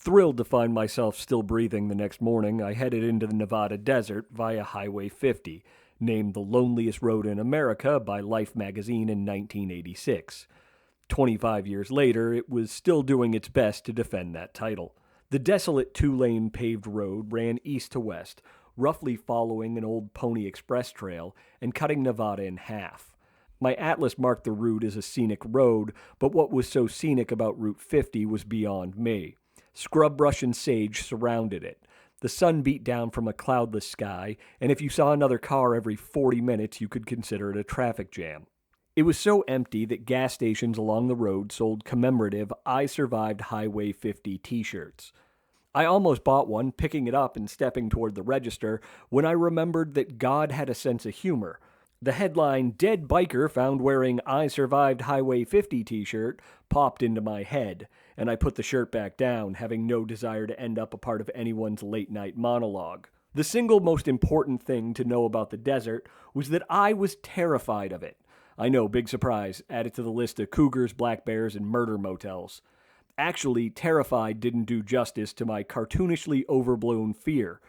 Thrilled to find myself still breathing the next morning, I headed into the Nevada desert via Highway 50, named the loneliest road in America by Life magazine in 1986. 25 years later, it was still doing its best to defend that title. The desolate two-lane paved road ran east to west, roughly following an old Pony Express trail and cutting Nevada in half. My atlas marked the route as a scenic road, but what was so scenic about Route 50 was beyond me. Scrub brush and sage surrounded it. The sun beat down from a cloudless sky, and if you saw another car every 40 minutes, you could consider it a traffic jam. It was so empty that gas stations along the road sold commemorative "I Survived Highway 50" t-shirts. I almost bought one, picking it up and stepping toward the register, when I remembered that God had a sense of humor. The headline, "Dead Biker Found Wearing I Survived Highway 50 t-shirt," popped into my head, and I put the shirt back down, having no desire to end up a part of anyone's late-night monologue. The single most important thing to know about the desert was that I was terrified of it. I know, big surprise, added to the list of cougars, black bears, and murder motels. Actually, terrified didn't do justice to my cartoonishly overblown fear.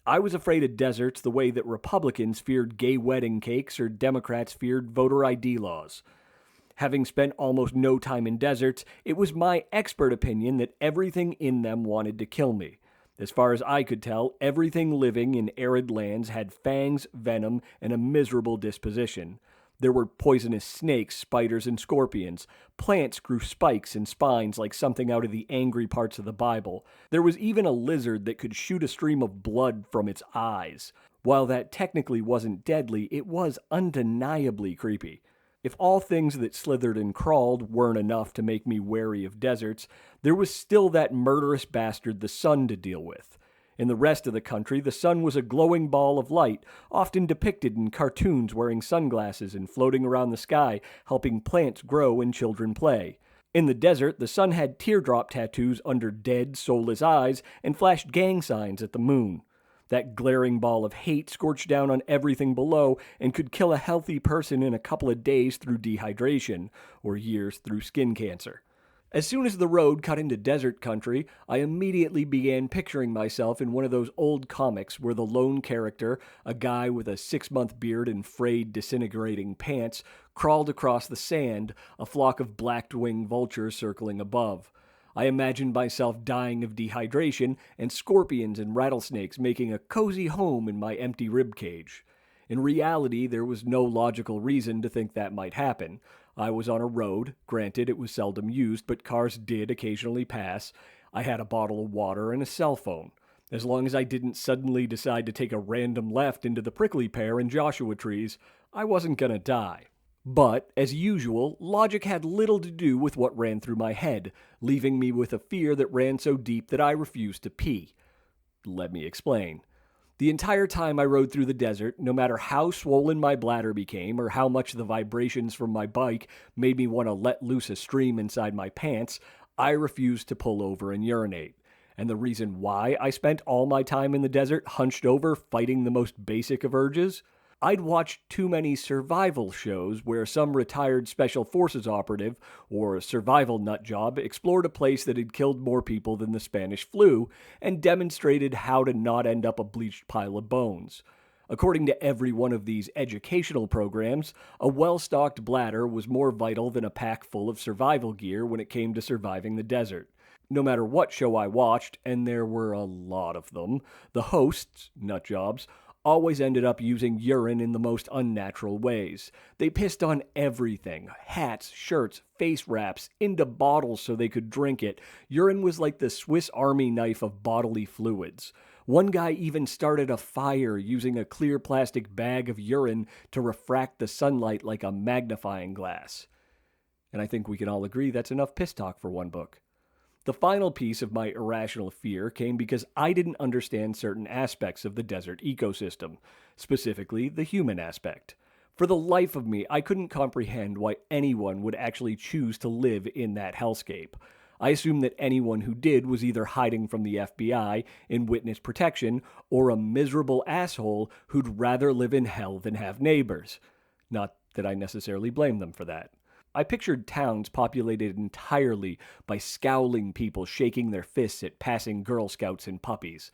I was afraid of deserts the way that Republicans feared gay wedding cakes or Democrats feared voter ID laws. Having spent almost no time in deserts, it was my expert opinion that everything in them wanted to kill me. As far as I could tell, everything living in arid lands had fangs, venom, and a miserable disposition. There were poisonous snakes, spiders, and scorpions. Plants grew spikes and spines like something out of the angry parts of the Bible. There was even a lizard that could shoot a stream of blood from its eyes. While that technically wasn't deadly, it was undeniably creepy. If all things that slithered and crawled weren't enough to make me wary of deserts, there was still that murderous bastard the sun to deal with. In the rest of the country, the sun was a glowing ball of light, often depicted in cartoons wearing sunglasses and floating around the sky, helping plants grow and children play. In the desert, the sun had teardrop tattoos under dead, soulless eyes and flashed gang signs at the moon. That glaring ball of hate scorched down on everything below and could kill a healthy person in a couple of days through dehydration, or years through skin cancer. As soon as the road cut into desert country, I immediately began picturing myself in one of those old comics where the lone character, a guy with a 6-month beard and frayed, disintegrating pants, crawled across the sand, a flock of black-winged vultures circling above. I imagined myself dying of dehydration and scorpions and rattlesnakes making a cozy home in my empty ribcage. In reality, there was no logical reason to think that might happen. I was on a road. Granted, it was seldom used, but cars did occasionally pass. I had a bottle of water and a cell phone. As long as I didn't suddenly decide to take a random left into the prickly pear and Joshua trees, I wasn't gonna die. But, as usual, logic had little to do with what ran through my head, leaving me with a fear that ran so deep that I refused to pee. Let me explain. The entire time I rode through the desert, no matter how swollen my bladder became or how much the vibrations from my bike made me want to let loose a stream inside my pants, I refused to pull over and urinate. And the reason why I spent all my time in the desert hunched over fighting the most basic of urges? I'd watched too many survival shows where some retired special forces operative or survival nutjob explored a place that had killed more people than the Spanish flu and demonstrated how to not end up a bleached pile of bones. According to every one of these educational programs, a well-stocked bladder was more vital than a pack full of survival gear when it came to surviving the desert. No matter what show I watched, and there were a lot of them, the hosts, nutjobs, always ended up using urine in the most unnatural ways. They pissed on everything. Hats, shirts, face wraps, into bottles so they could drink it. Urine was like the Swiss Army knife of bodily fluids. One guy even started a fire using a clear plastic bag of urine to refract the sunlight like a magnifying glass. And I think we can all agree that's enough piss talk for one book. The final piece of my irrational fear came because I didn't understand certain aspects of the desert ecosystem, specifically the human aspect. For the life of me, I couldn't comprehend why anyone would actually choose to live in that hellscape. I assumed that anyone who did was either hiding from the FBI in witness protection or a miserable asshole who'd rather live in hell than have neighbors. Not that I necessarily blame them for that. I pictured towns populated entirely by scowling people shaking their fists at passing Girl Scouts and puppies.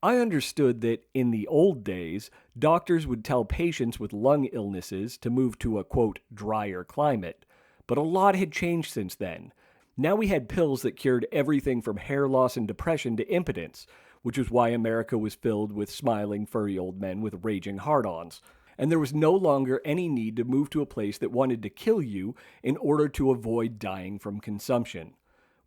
I understood that in the old days, doctors would tell patients with lung illnesses to move to a quote, drier climate. But a lot had changed since then. Now we had pills that cured everything from hair loss and depression to impotence, which was why America was filled with smiling, furry old men with raging hard ons. And there was no longer any need to move to a place that wanted to kill you in order to avoid dying from consumption.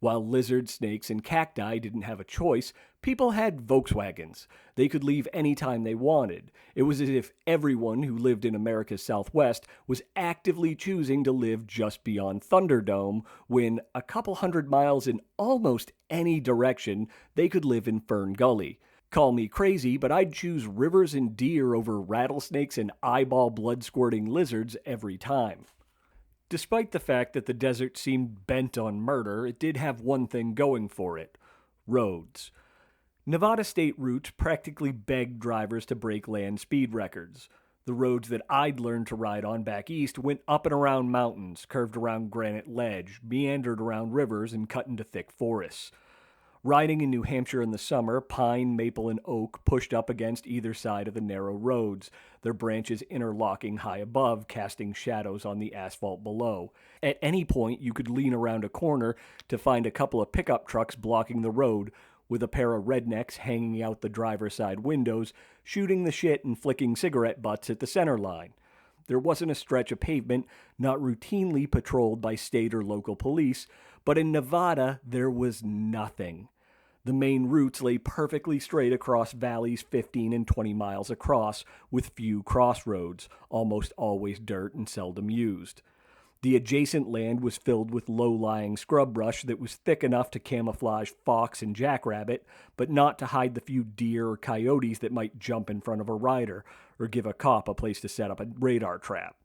While lizards, snakes, and cacti didn't have a choice, people had Volkswagens. They could leave any time they wanted. It was as if everyone who lived in America's Southwest was actively choosing to live just beyond Thunderdome, when a couple hundred miles in almost any direction, they could live in Fern Gully. Call me crazy, but I'd choose rivers and deer over rattlesnakes and eyeball blood-squirting lizards every time. Despite the fact that the desert seemed bent on murder, it did have one thing going for it: roads. Nevada state routes practically begged drivers to break land speed records. The roads that I'd learned to ride on back east went up and around mountains, curved around granite ledge, meandered around rivers, and cut into thick forests. Riding in New Hampshire in the summer, pine, maple, and oak pushed up against either side of the narrow roads, their branches interlocking high above, casting shadows on the asphalt below. At any point, you could lean around a corner to find a couple of pickup trucks blocking the road, with a pair of rednecks hanging out the driver's side windows, shooting the shit and flicking cigarette butts at the center line. There wasn't a stretch of pavement not routinely patrolled by state or local police, but in Nevada, there was nothing. The main routes lay perfectly straight across valleys 15 and 20 miles across, with few crossroads, almost always dirt and seldom used. The adjacent land was filled with low-lying scrub brush that was thick enough to camouflage fox and jackrabbit, but not to hide the few deer or coyotes that might jump in front of a rider or give a cop a place to set up a radar trap.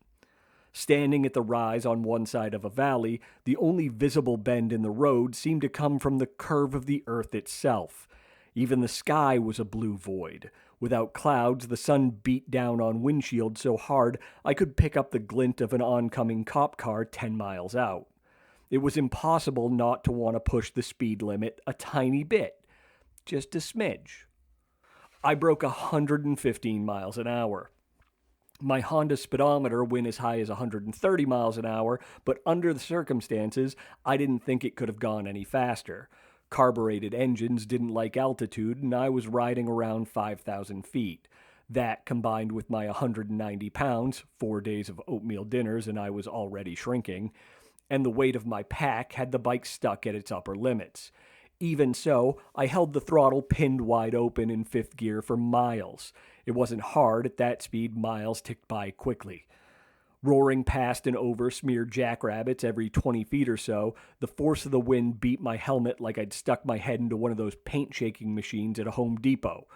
Standing at the rise on one side of a valley, the only visible bend in the road seemed to come from the curve of the earth itself. Even the sky was a blue void. Without clouds, the sun beat down on windshield so hard I could pick up the glint of an oncoming cop car 10 miles out. It was impossible not to want to push the speed limit a tiny bit. Just a smidge. I broke 115 miles an hour. My Honda speedometer went as high as 130 miles an hour, but under the circumstances, I didn't think it could have gone any faster. Carbureted engines didn't like altitude, and I was riding around 5,000 feet. That, combined with my 190 pounds, 4 days of oatmeal dinners, and I was already shrinking, and the weight of my pack had the bike stuck at its upper limits. Even so, I held the throttle pinned wide open in fifth gear for miles. It wasn't hard. At that speed, miles ticked by quickly. Roaring past and over smeared jackrabbits every 20 feet or so, the force of the wind beat my helmet like I'd stuck my head into one of those paint-shaking machines at a Home Depot.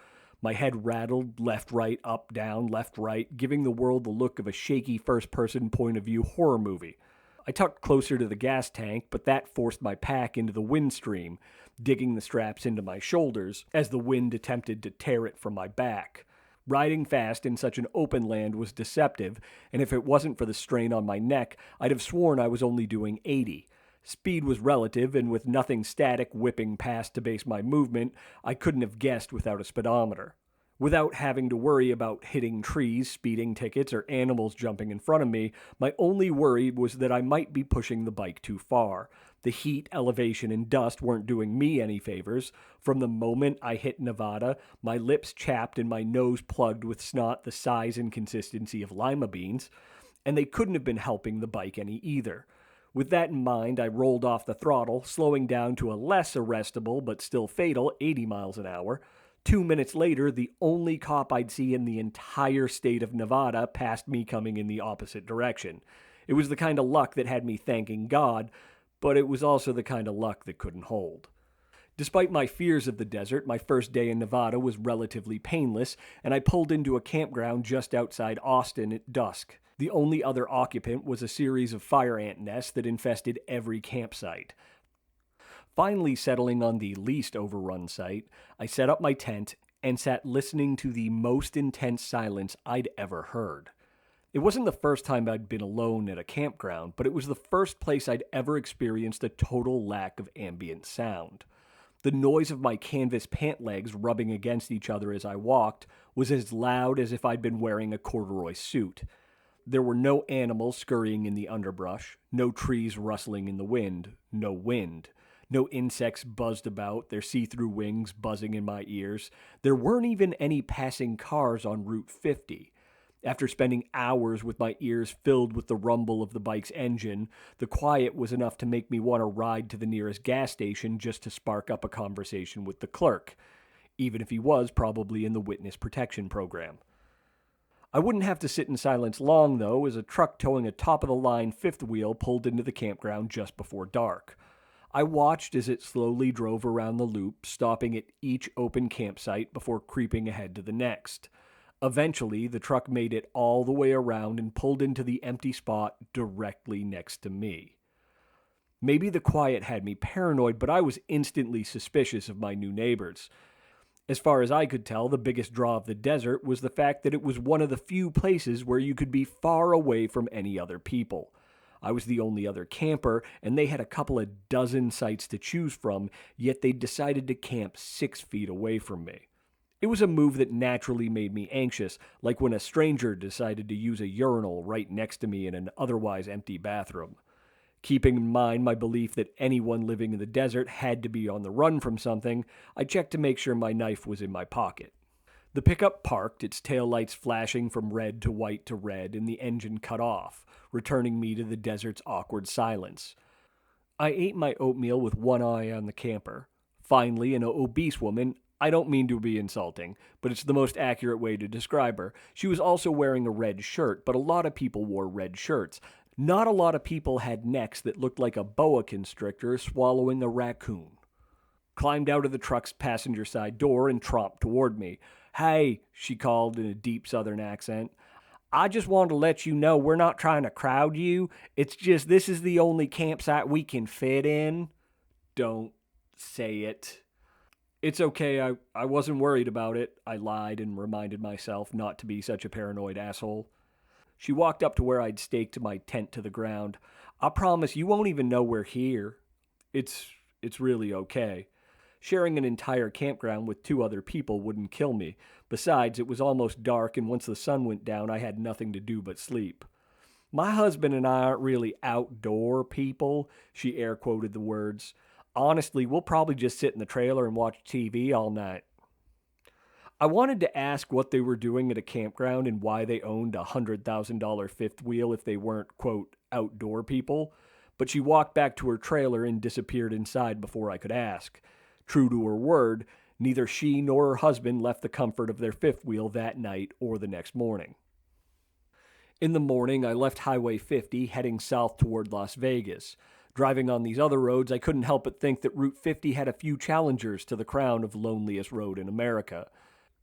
My head rattled left, right, up, down, left, right, giving the world the look of a shaky first-person point-of-view horror movie. I tucked closer to the gas tank, but that forced my pack into the windstream, digging the straps into my shoulders as the wind attempted to tear it from my back. Riding fast in such an open land was deceptive, and if it wasn't for the strain on my neck, I'd have sworn I was only doing 80. Speed was relative, and with nothing static whipping past to base my movement, I couldn't have guessed without a speedometer. Without having to worry about hitting trees, speeding tickets, or animals jumping in front of me, my only worry was that I might be pushing the bike too far. The heat, elevation, and dust weren't doing me any favors. From the moment I hit Nevada, my lips chapped and my nose plugged with snot the size and consistency of lima beans, and they couldn't have been helping the bike any either. With that in mind, I rolled off the throttle, slowing down to a less arrestable but still fatal 80 miles an hour. 2 minutes later, the only cop I'd see in the entire state of Nevada passed me coming in the opposite direction. It was the kind of luck that had me thanking God, but it was also the kind of luck that couldn't hold. Despite my fears of the desert, my first day in Nevada was relatively painless, and I pulled into a campground just outside Austin at dusk. The only other occupant was a series of fire ant nests that infested every campsite. Finally settling on the least overrun site, I set up my tent and sat listening to the most intense silence I'd ever heard. It wasn't the first time I'd been alone at a campground, but it was the first place I'd ever experienced a total lack of ambient sound. The noise of my canvas pant legs rubbing against each other as I walked was as loud as if I'd been wearing a corduroy suit. There were no animals scurrying in the underbrush, no trees rustling in the wind, no insects buzzed about, their see-through wings buzzing in my ears. There weren't even any passing cars on Route 50. After spending hours with my ears filled with the rumble of the bike's engine, the quiet was enough to make me want to ride to the nearest gas station just to spark up a conversation with the clerk, even if he was probably in the witness protection program. I wouldn't have to sit in silence long, though, as a truck towing a top-of-the-line fifth wheel pulled into the campground just before dark. I watched as it slowly drove around the loop, stopping at each open campsite before creeping ahead to the next. Eventually, the truck made it all the way around and pulled into the empty spot directly next to me. Maybe the quiet had me paranoid, but I was instantly suspicious of my new neighbors. As far as I could tell, the biggest draw of the desert was the fact that it was one of the few places where you could be far away from any other people. I was the only other camper, and they had a couple of dozen sites to choose from, yet they decided to camp 6 feet away from me. It was a move that naturally made me anxious, like when a stranger decided to use a urinal right next to me in an otherwise empty bathroom. Keeping in mind my belief that anyone living in the desert had to be on the run from something, I checked to make sure my knife was in my pocket. The pickup parked, its taillights flashing from red to white to red, and the engine cut off, returning me to the desert's awkward silence. I ate my oatmeal with one eye on the camper. Finally, an obese woman, I don't mean to be insulting, but it's the most accurate way to describe her. She was also wearing a red shirt, but a lot of people wore red shirts. Not a lot of people had necks that looked like a boa constrictor swallowing a raccoon. Climbed out of the truck's passenger side door and tromped toward me. "Hey," she called in a deep southern accent. "I just wanted to let you know we're not trying to crowd you. It's just this is the only campsite we can fit in." Don't say it. It's okay, I wasn't worried about it, I lied and reminded myself not to be such a paranoid asshole. She walked up to where I'd staked my tent to the ground. "I promise you won't even know we're here." It's really okay. Sharing an entire campground with 2 other people wouldn't kill me. Besides, it was almost dark, and once the sun went down, I had nothing to do but sleep. "My husband and I aren't really outdoor people," she air quoted the words. "Honestly, we'll probably just sit in the trailer and watch TV all night." I wanted to ask what they were doing at a campground and why they owned a $100,000 fifth wheel if they weren't, quote, outdoor people, but she walked back to her trailer and disappeared inside before I could ask. True to her word, neither she nor her husband left the comfort of their fifth wheel that night or the next morning. In the morning, I left Highway 50 heading south toward Las Vegas. Driving on these other roads, I couldn't help but think that Route 50 had a few challengers to the crown of loneliest road in America.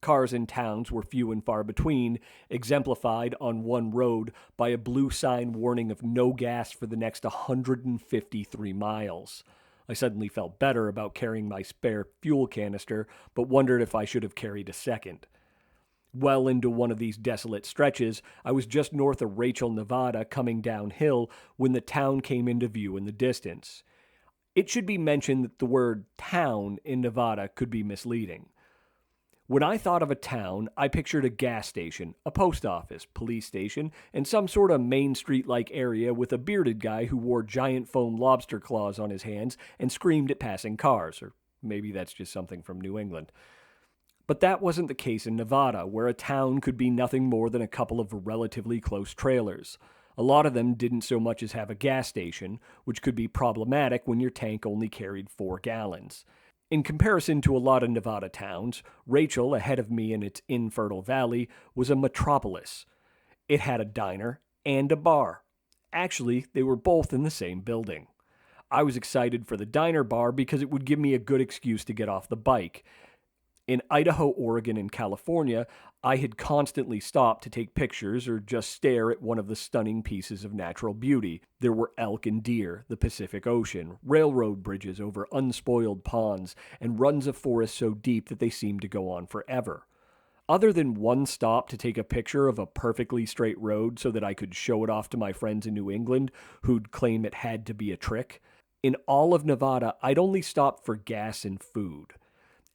Cars in towns were few and far between, exemplified on one road by a blue sign warning of no gas for the next 153 miles. I suddenly felt better about carrying my spare fuel canister, but wondered if I should have carried a second. Well into one of these desolate stretches, I was just north of Rachel, Nevada, coming downhill when the town came into view in the distance. It should be mentioned that the word town in Nevada could be misleading. When I thought of a town, I pictured a gas station, a post office, police station, and some sort of Main Street-like area with a bearded guy who wore giant foam lobster claws on his hands and screamed at passing cars, or maybe that's just something from New England. But that wasn't the case in Nevada, where a town could be nothing more than a couple of relatively close trailers. A lot of them didn't so much as have a gas station, which could be problematic when your tank only carried 4 gallons. In comparison to a lot of Nevada towns, Rachel, ahead of me in its infertile valley, was a metropolis. It had a diner and a bar. Actually, they were both in the same building. I was excited for the diner bar because it would give me a good excuse to get off the bike. In Idaho, Oregon, and California, I had constantly stopped to take pictures or just stare at one of the stunning pieces of natural beauty. There were elk and deer, the Pacific Ocean, railroad bridges over unspoiled ponds, and runs of forest so deep that they seemed to go on forever. Other than one stop to take a picture of a perfectly straight road so that I could show it off to my friends in New England who'd claim it had to be a trick, in all of Nevada, I'd only stopped for gas and food.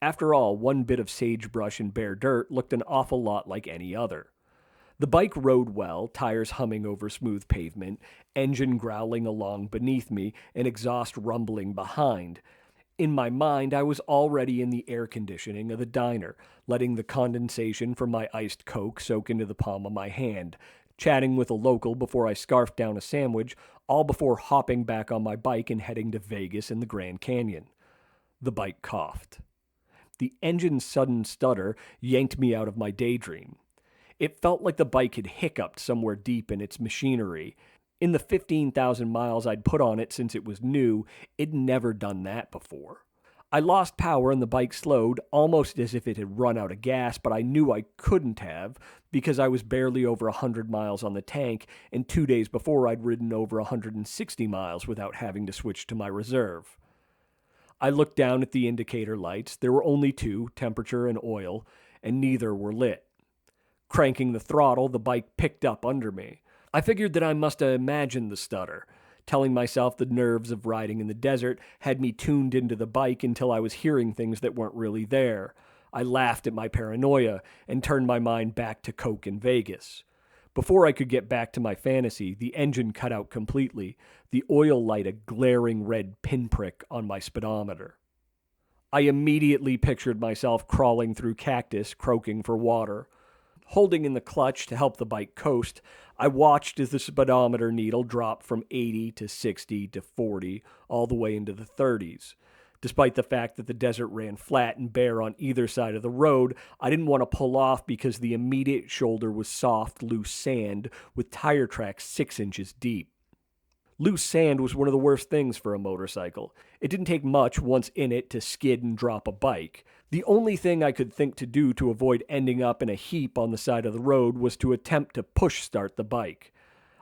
After all, one bit of sagebrush and bare dirt looked an awful lot like any other. The bike rode well, tires humming over smooth pavement, engine growling along beneath me, and exhaust rumbling behind. In my mind, I was already in the air conditioning of the diner, letting the condensation from my iced Coke soak into the palm of my hand, chatting with a local before I scarfed down a sandwich, all before hopping back on my bike and heading to Vegas and the Grand Canyon. The bike coughed. The engine's sudden stutter yanked me out of my daydream. It felt like the bike had hiccuped somewhere deep in its machinery. In the 15,000 miles I'd put on it since it was new, it'd never done that before. I lost power and the bike slowed, almost as if it had run out of gas, but I knew I couldn't have because I was barely over 100 miles on the tank, and 2 days before I'd ridden over 160 miles without having to switch to my reserve. I looked down at the indicator lights. There were only two, temperature and oil, and neither were lit. Cranking the throttle, the bike picked up under me. I figured that I must have imagined the stutter, telling myself the nerves of riding in the desert had me tuned into the bike until I was hearing things that weren't really there. I laughed at my paranoia and turned my mind back to Coke in Vegas. Before I could get back to my fantasy, the engine cut out completely, the oil light a glaring red pinprick on my speedometer. I immediately pictured myself crawling through cactus, croaking for water. Holding in the clutch to help the bike coast, I watched as the speedometer needle dropped from 80 to 60 to 40, all the way into the 30s. Despite the fact that the desert ran flat and bare on either side of the road, I didn't want to pull off because the immediate shoulder was soft, loose sand with tire tracks 6 inches deep. Loose sand was one of the worst things for a motorcycle. It didn't take much once in it to skid and drop a bike. The only thing I could think to do to avoid ending up in a heap on the side of the road was to attempt to push start the bike.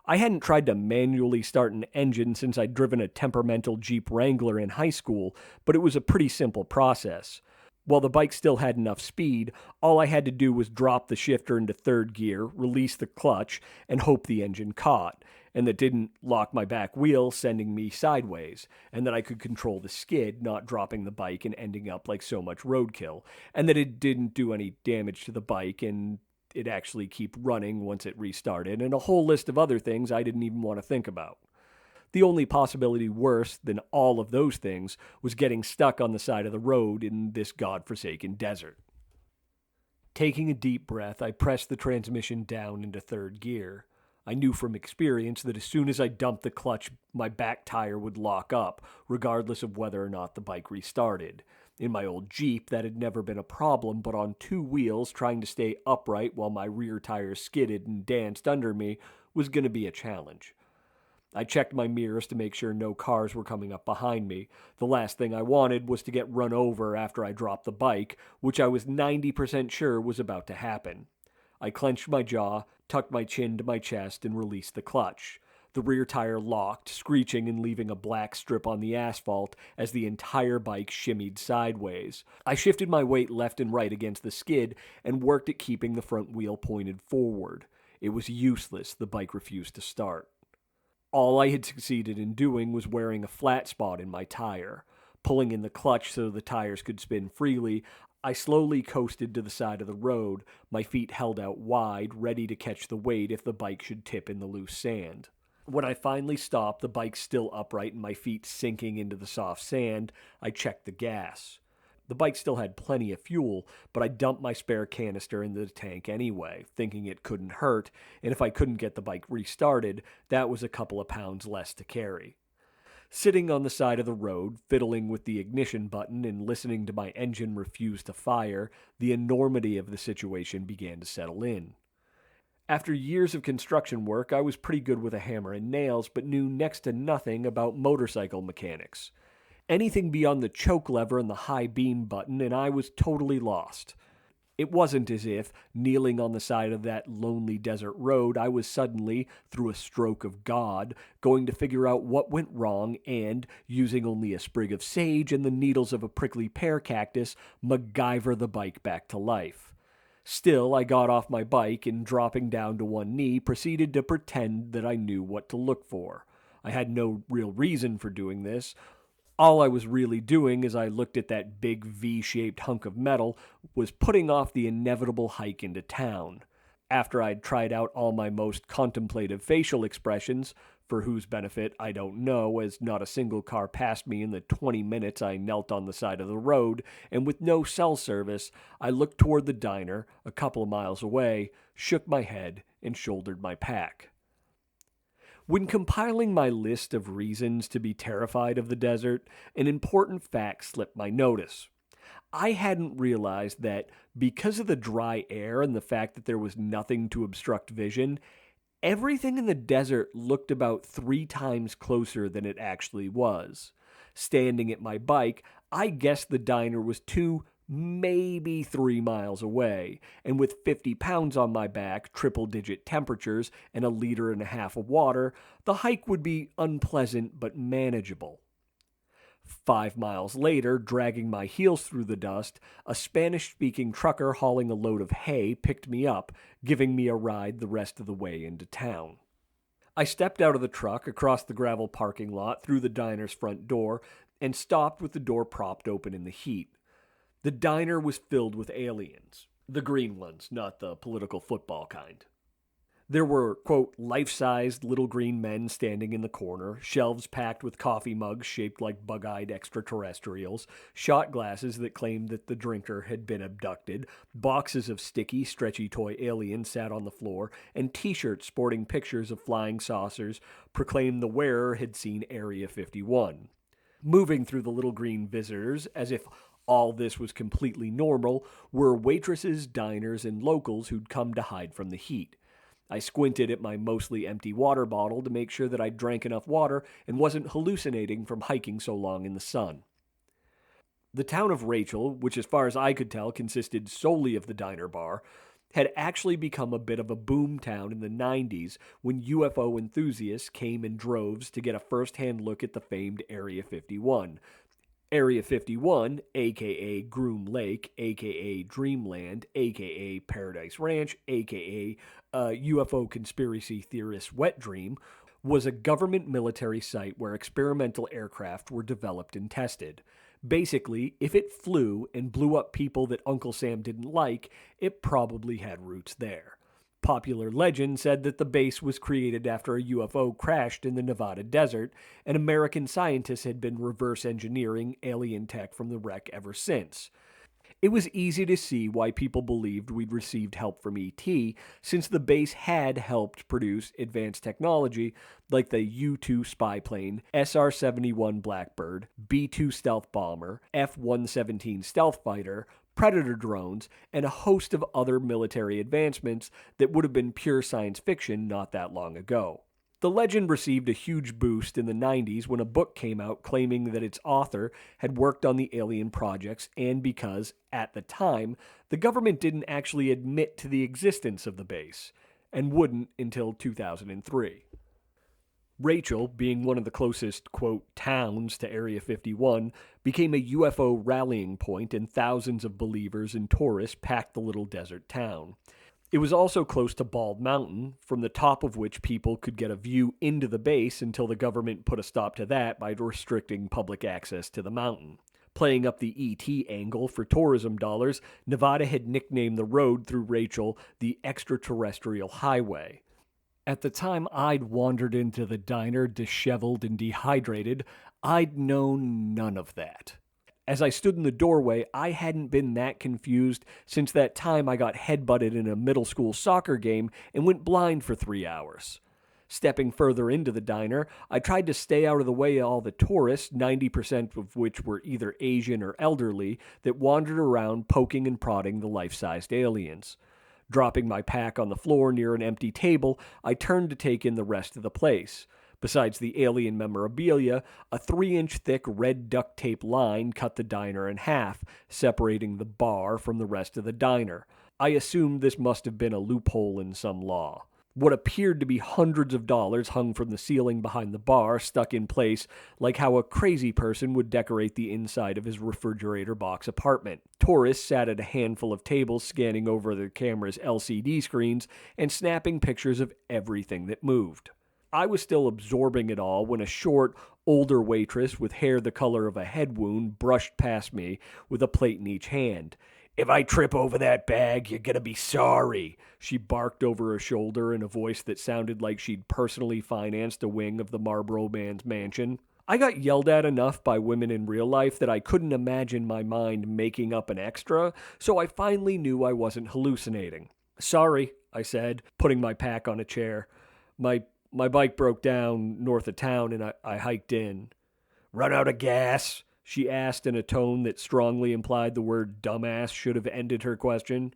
I hadn't tried to manually start an engine since I'd driven a temperamental Jeep Wrangler in high school, but it was a pretty simple process. While the bike still had enough speed, all I had to do was drop the shifter into third gear, release the clutch, and hope the engine caught, and that didn't lock my back wheel, sending me sideways, and that I could control the skid, not dropping the bike and ending up like so much roadkill, and that it didn't do any damage to the bike, and it'd actually keep running once it restarted, and a whole list of other things I didn't even want to think about. The only possibility worse than all of those things was getting stuck on the side of the road in this godforsaken desert. Taking a deep breath, I pressed the transmission down into third gear. I knew from experience that as soon as I dumped the clutch, my back tire would lock up, regardless of whether or not the bike restarted. In my old Jeep, that had never been a problem, but on 2 wheels, trying to stay upright while my rear tires skidded and danced under me was going to be a challenge. I checked my mirrors to make sure no cars were coming up behind me. The last thing I wanted was to get run over after I dropped the bike, which I was 90% sure was about to happen. I clenched my jaw, tucked my chin to my chest, and released the clutch. The rear tire locked, screeching and leaving a black strip on the asphalt as the entire bike shimmied sideways. I shifted my weight left and right against the skid and worked at keeping the front wheel pointed forward. It was useless. The bike refused to start. All I had succeeded in doing was wearing a flat spot in my tire. Pulling in the clutch so the tires could spin freely, I slowly coasted to the side of the road, my feet held out wide, ready to catch the weight if the bike should tip in the loose sand. When I finally stopped, the bike still upright and my feet sinking into the soft sand, I checked the gas. The bike still had plenty of fuel, but I dumped my spare canister into the tank anyway, thinking it couldn't hurt, and if I couldn't get the bike restarted, that was a couple of pounds less to carry. Sitting on the side of the road, fiddling with the ignition button and listening to my engine refuse to fire, the enormity of the situation began to settle in. After years of construction work, I was pretty good with a hammer and nails, but knew next to nothing about motorcycle mechanics. Anything beyond the choke lever and the high beam button, and I was totally lost. It wasn't as if, kneeling on the side of that lonely desert road, I was suddenly, through a stroke of God, going to figure out what went wrong and, using only a sprig of sage and the needles of a prickly pear cactus, MacGyver the bike back to life. Still, I got off my bike and, dropping down to one knee, proceeded to pretend that I knew what to look for. I had no real reason for doing this. All I was really doing as I looked at that big V-shaped hunk of metal was putting off the inevitable hike into town. After I'd tried out all my most contemplative facial expressions, for whose benefit I don't know, as not a single car passed me in the 20 minutes I knelt on the side of the road, and with no cell service, I looked toward the diner, a couple of miles away, shook my head, and shouldered my pack. When compiling my list of reasons to be terrified of the desert, an important fact slipped my notice. I hadn't realized that because of the dry air and the fact that there was nothing to obstruct vision, everything in the desert looked about 3 times closer than it actually was. Standing at my bike, I guessed the diner was 2, maybe 3 miles away, and with 50 pounds on my back, triple-digit temperatures, and 1.5 liters of water, the hike would be unpleasant but manageable. 5 miles later, dragging my heels through the dust, a Spanish-speaking trucker hauling a load of hay picked me up, giving me a ride the rest of the way into town. I stepped out of the truck, across the gravel parking lot, through the diner's front door, and stopped with the door propped open in the heat. The diner was filled with aliens. The green ones, not the political football kind. There were, quote, life-sized little green men standing in the corner, shelves packed with coffee mugs shaped like bug-eyed extraterrestrials, shot glasses that claimed that the drinker had been abducted, boxes of sticky, stretchy toy aliens sat on the floor, and t-shirts sporting pictures of flying saucers proclaimed the wearer had seen Area 51. Moving through the little green visitors, as if all this was completely normal, were waitresses, diners, and locals who'd come to hide from the heat. I squinted at my mostly empty water bottle to make sure that I drank enough water and wasn't hallucinating from hiking so long in the sun. The town of Rachel, which as far as I could tell consisted solely of the diner bar, had actually become a bit of a boom town in the 90s when UFO enthusiasts came in droves to get a first-hand look at the famed Area 51. Area 51, aka Groom Lake, aka Dreamland, aka Paradise Ranch, aka UFO conspiracy theorist wet dream, was a government military site where experimental aircraft were developed and tested. Basically, if it flew and blew up people that Uncle Sam didn't like, it probably had roots there. Popular legend said that the base was created after a UFO crashed in the Nevada desert, and American scientists had been reverse engineering alien tech from the wreck ever since. It was easy to see why people believed we'd received help from ET, since the base had helped produce advanced technology like the U-2 spy plane, SR-71 Blackbird, B-2 stealth bomber, F-117 stealth fighter, Predator drones, and a host of other military advancements that would have been pure science fiction not that long ago. The legend received a huge boost in the 90s when a book came out claiming that its author had worked on the alien projects, and because, at the time, the government didn't actually admit to the existence of the base, and wouldn't until 2003. Rachel, being one of the closest, quote, towns to Area 51, became a UFO rallying point, and thousands of believers and tourists packed the little desert town. It was also close to Bald Mountain, from the top of which people could get a view into the base until the government put a stop to that by restricting public access to the mountain. Playing up the ET angle for tourism dollars, Nevada had nicknamed the road through Rachel the Extraterrestrial Highway. At the time I'd wandered into the diner disheveled and dehydrated, I'd known none of that. As I stood in the doorway, I hadn't been that confused since that time I got headbutted in a middle school soccer game and went blind for 3 hours. Stepping further into the diner, I tried to stay out of the way of all the tourists, 90% of which were either Asian or elderly, that wandered around poking and prodding the life-sized aliens. Dropping my pack on the floor near an empty table, I turned to take in the rest of the place. Besides the alien memorabilia, a 3-inch thick red duct tape line cut the diner in half, separating the bar from the rest of the diner. I assumed this must have been a loophole in some law. What appeared to be hundreds of dollars hung from the ceiling behind the bar, stuck in place like how a crazy person would decorate the inside of his refrigerator box apartment. Tourists sat at a handful of tables scanning over their cameras' LCD screens and snapping pictures of everything that moved. I was still absorbing it all when a short, older waitress with hair the color of a head wound brushed past me with a plate in each hand. "If I trip over that bag, you're gonna be sorry," she barked over her shoulder in a voice that sounded like she'd personally financed a wing of the Marlboro Man's mansion. I got yelled at enough by women in real life that I couldn't imagine my mind making up an extra, so I finally knew I wasn't hallucinating. "Sorry," I said, putting my pack on a chair. My bike broke down north of town and I hiked in." "Run out of gas?" she asked in a tone that strongly implied the word dumbass should have ended her question.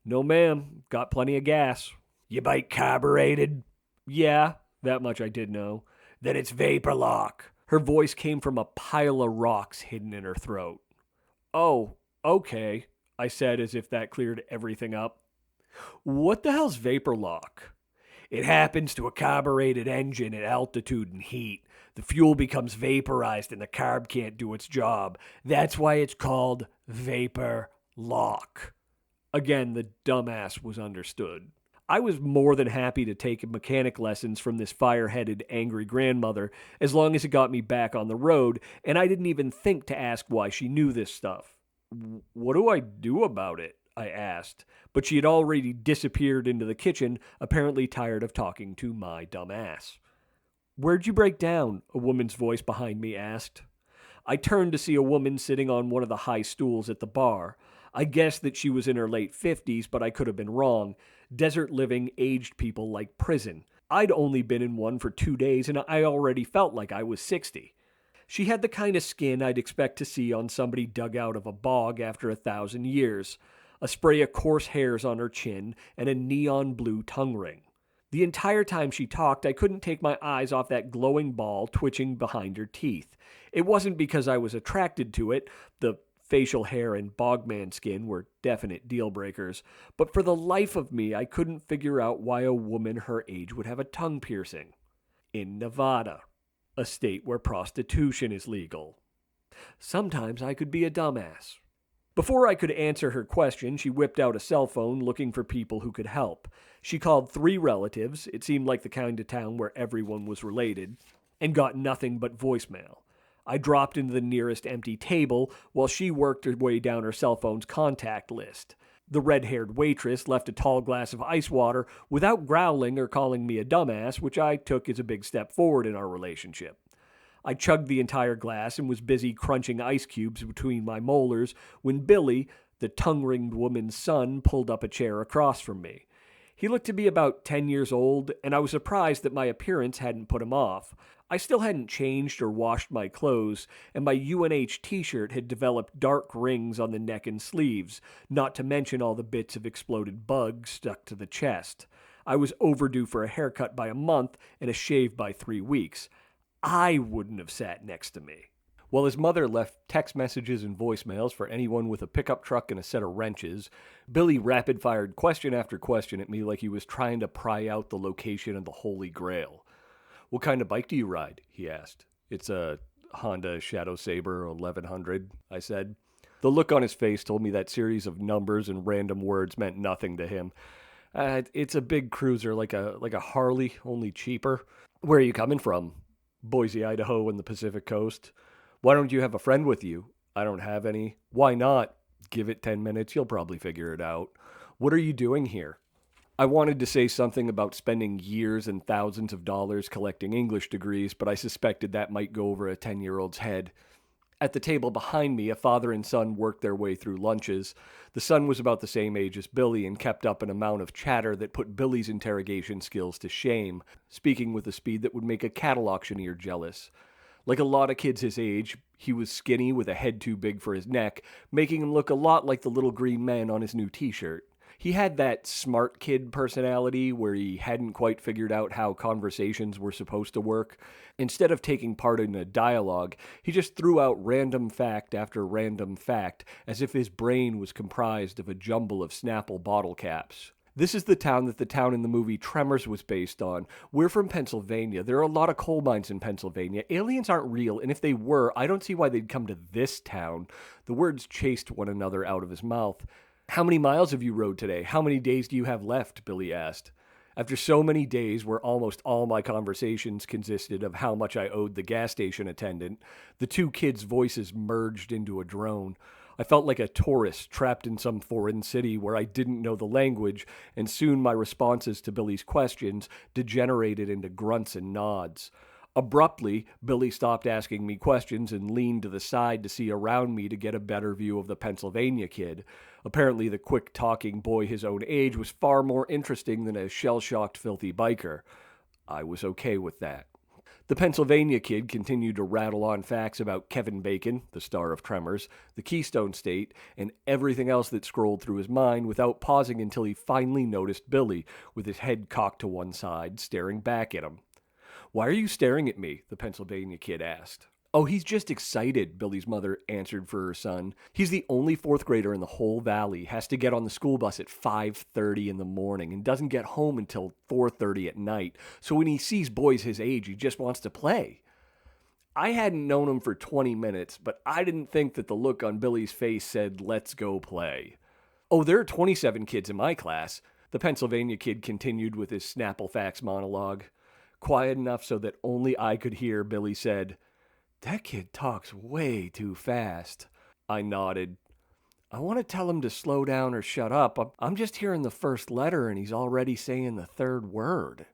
"No, ma'am. Got plenty of gas." "Your bike carbureted?" "Yeah, that much I did know." "Then it's vapor lock." Her voice came from a pile of rocks hidden in her throat. "Oh, okay," I said as if that cleared everything up. "What the hell's vapor lock?" "It happens to a carbureted engine at altitude and heat. The fuel becomes vaporized and the carb can't do its job. That's why it's called vapor lock." Again, the dumbass was understood. I was more than happy to take mechanic lessons from this fire-headed, angry grandmother as long as it got me back on the road, and I didn't even think to ask why she knew this stuff. "What do I do about it?" I asked, but she had already disappeared into the kitchen, apparently tired of talking to my dumb ass. "Where'd you break down?" a woman's voice behind me asked. I turned to see a woman sitting on one of the high stools at the bar. I guessed that she was in her late 50s, but I could have been wrong. Desert living aged people like prison. I'd only been in one for 2 days, and I already felt like I was 60. She had the kind of skin I'd expect to see on somebody dug out of a bog after 1,000 years. A spray of coarse hairs on her chin, and a neon blue tongue ring. The entire time she talked, I couldn't take my eyes off that glowing ball twitching behind her teeth. It wasn't because I was attracted to it. The facial hair and bogman skin were definite deal breakers. But for the life of me, I couldn't figure out why a woman her age would have a tongue piercing. In Nevada, a state where prostitution is legal. Sometimes I could be a dumbass. Before I could answer her question, she whipped out a cell phone looking for people who could help. She called 3 relatives, it seemed like the kind of town where everyone was related, and got nothing but voicemail. I dropped into the nearest empty table while she worked her way down her cell phone's contact list. The red-haired waitress left a tall glass of ice water without growling or calling me a dumbass, which I took as a big step forward in our relationship. I chugged the entire glass and was busy crunching ice cubes between my molars when Billy, the tongue-ringed woman's son, pulled up a chair across from me. He looked to be about 10 years old, and I was surprised that my appearance hadn't put him off. I still hadn't changed or washed my clothes, and my UNH t-shirt had developed dark rings on the neck and sleeves, not to mention all the bits of exploded bugs stuck to the chest. I was overdue for a haircut by a month and a shave by 3 weeks. I wouldn't have sat next to me. While his mother left text messages and voicemails for anyone with a pickup truck and a set of wrenches, Billy rapid-fired question after question at me like he was trying to pry out the location of the Holy Grail. "What kind of bike do you ride?" he asked. "It's a Honda Shadow Sabre 1100, I said. The look on his face told me that series of numbers and random words meant nothing to him. It's a big cruiser, like a Harley, only cheaper." "Where are you coming from?" "Boise, Idaho, and the Pacific Coast." "Why don't you have a friend with you?" "I don't have any." "Why not?" "Give it 10 minutes, you'll probably figure it out." "What are you doing here?" I wanted to say something about spending years and thousands of dollars collecting English degrees, but I suspected that might go over a 10-year-old's head. At the table behind me, a father and son worked their way through lunches. The son was about the same age as Billy and kept up an amount of chatter that put Billy's interrogation skills to shame, speaking with a speed that would make a cattle auctioneer jealous. Like a lot of kids his age, he was skinny with a head too big for his neck, making him look a lot like the little green man on his new t-shirt. He had that smart kid personality where he hadn't quite figured out how conversations were supposed to work. Instead of taking part in a dialogue, he just threw out random fact after random fact as if his brain was comprised of a jumble of Snapple bottle caps. This is the town that the town in the movie Tremors was based on. We're from Pennsylvania. There are a lot of coal mines in Pennsylvania. Aliens aren't real, and if they were, I don't see why they'd come to this town. The words chased one another out of his mouth. How many miles have you rode today? How many days do you have left? Billy asked. After so many days where almost all my conversations consisted of how much I owed the gas station attendant, the two kids' voices merged into a drone. I felt like a tourist trapped in some foreign city where I didn't know the language, and soon my responses to Billy's questions degenerated into grunts and nods. Abruptly, Billy stopped asking me questions and leaned to the side to see around me to get a better view of the Pennsylvania kid. Apparently, the quick-talking boy his own age was far more interesting than a shell-shocked, filthy biker. I was okay with that. The Pennsylvania kid continued to rattle on facts about Kevin Bacon, the star of Tremors, the Keystone State, and everything else that scrolled through his mind without pausing until he finally noticed Billy, with his head cocked to one side, staring back at him. "Why are you staring at me?" the Pennsylvania kid asked. "Oh, he's just excited," Billy's mother answered for her son. "He's the only fourth grader in the whole valley, has to get on the school bus at 5:30 in the morning, and doesn't get home until 4:30 at night. So when he sees boys his age, he just wants to play." I hadn't known him for 20 minutes, but I didn't think that the look on Billy's face said, "Let's go play." "Oh, there are 27 kids in my class," the Pennsylvania kid continued with his Snapple Facts monologue. Quiet enough so that only I could hear, Billy said, "That kid talks way too fast." I nodded. "I want to tell him to slow down or shut up. I'm just hearing the first letter and he's already saying the third word."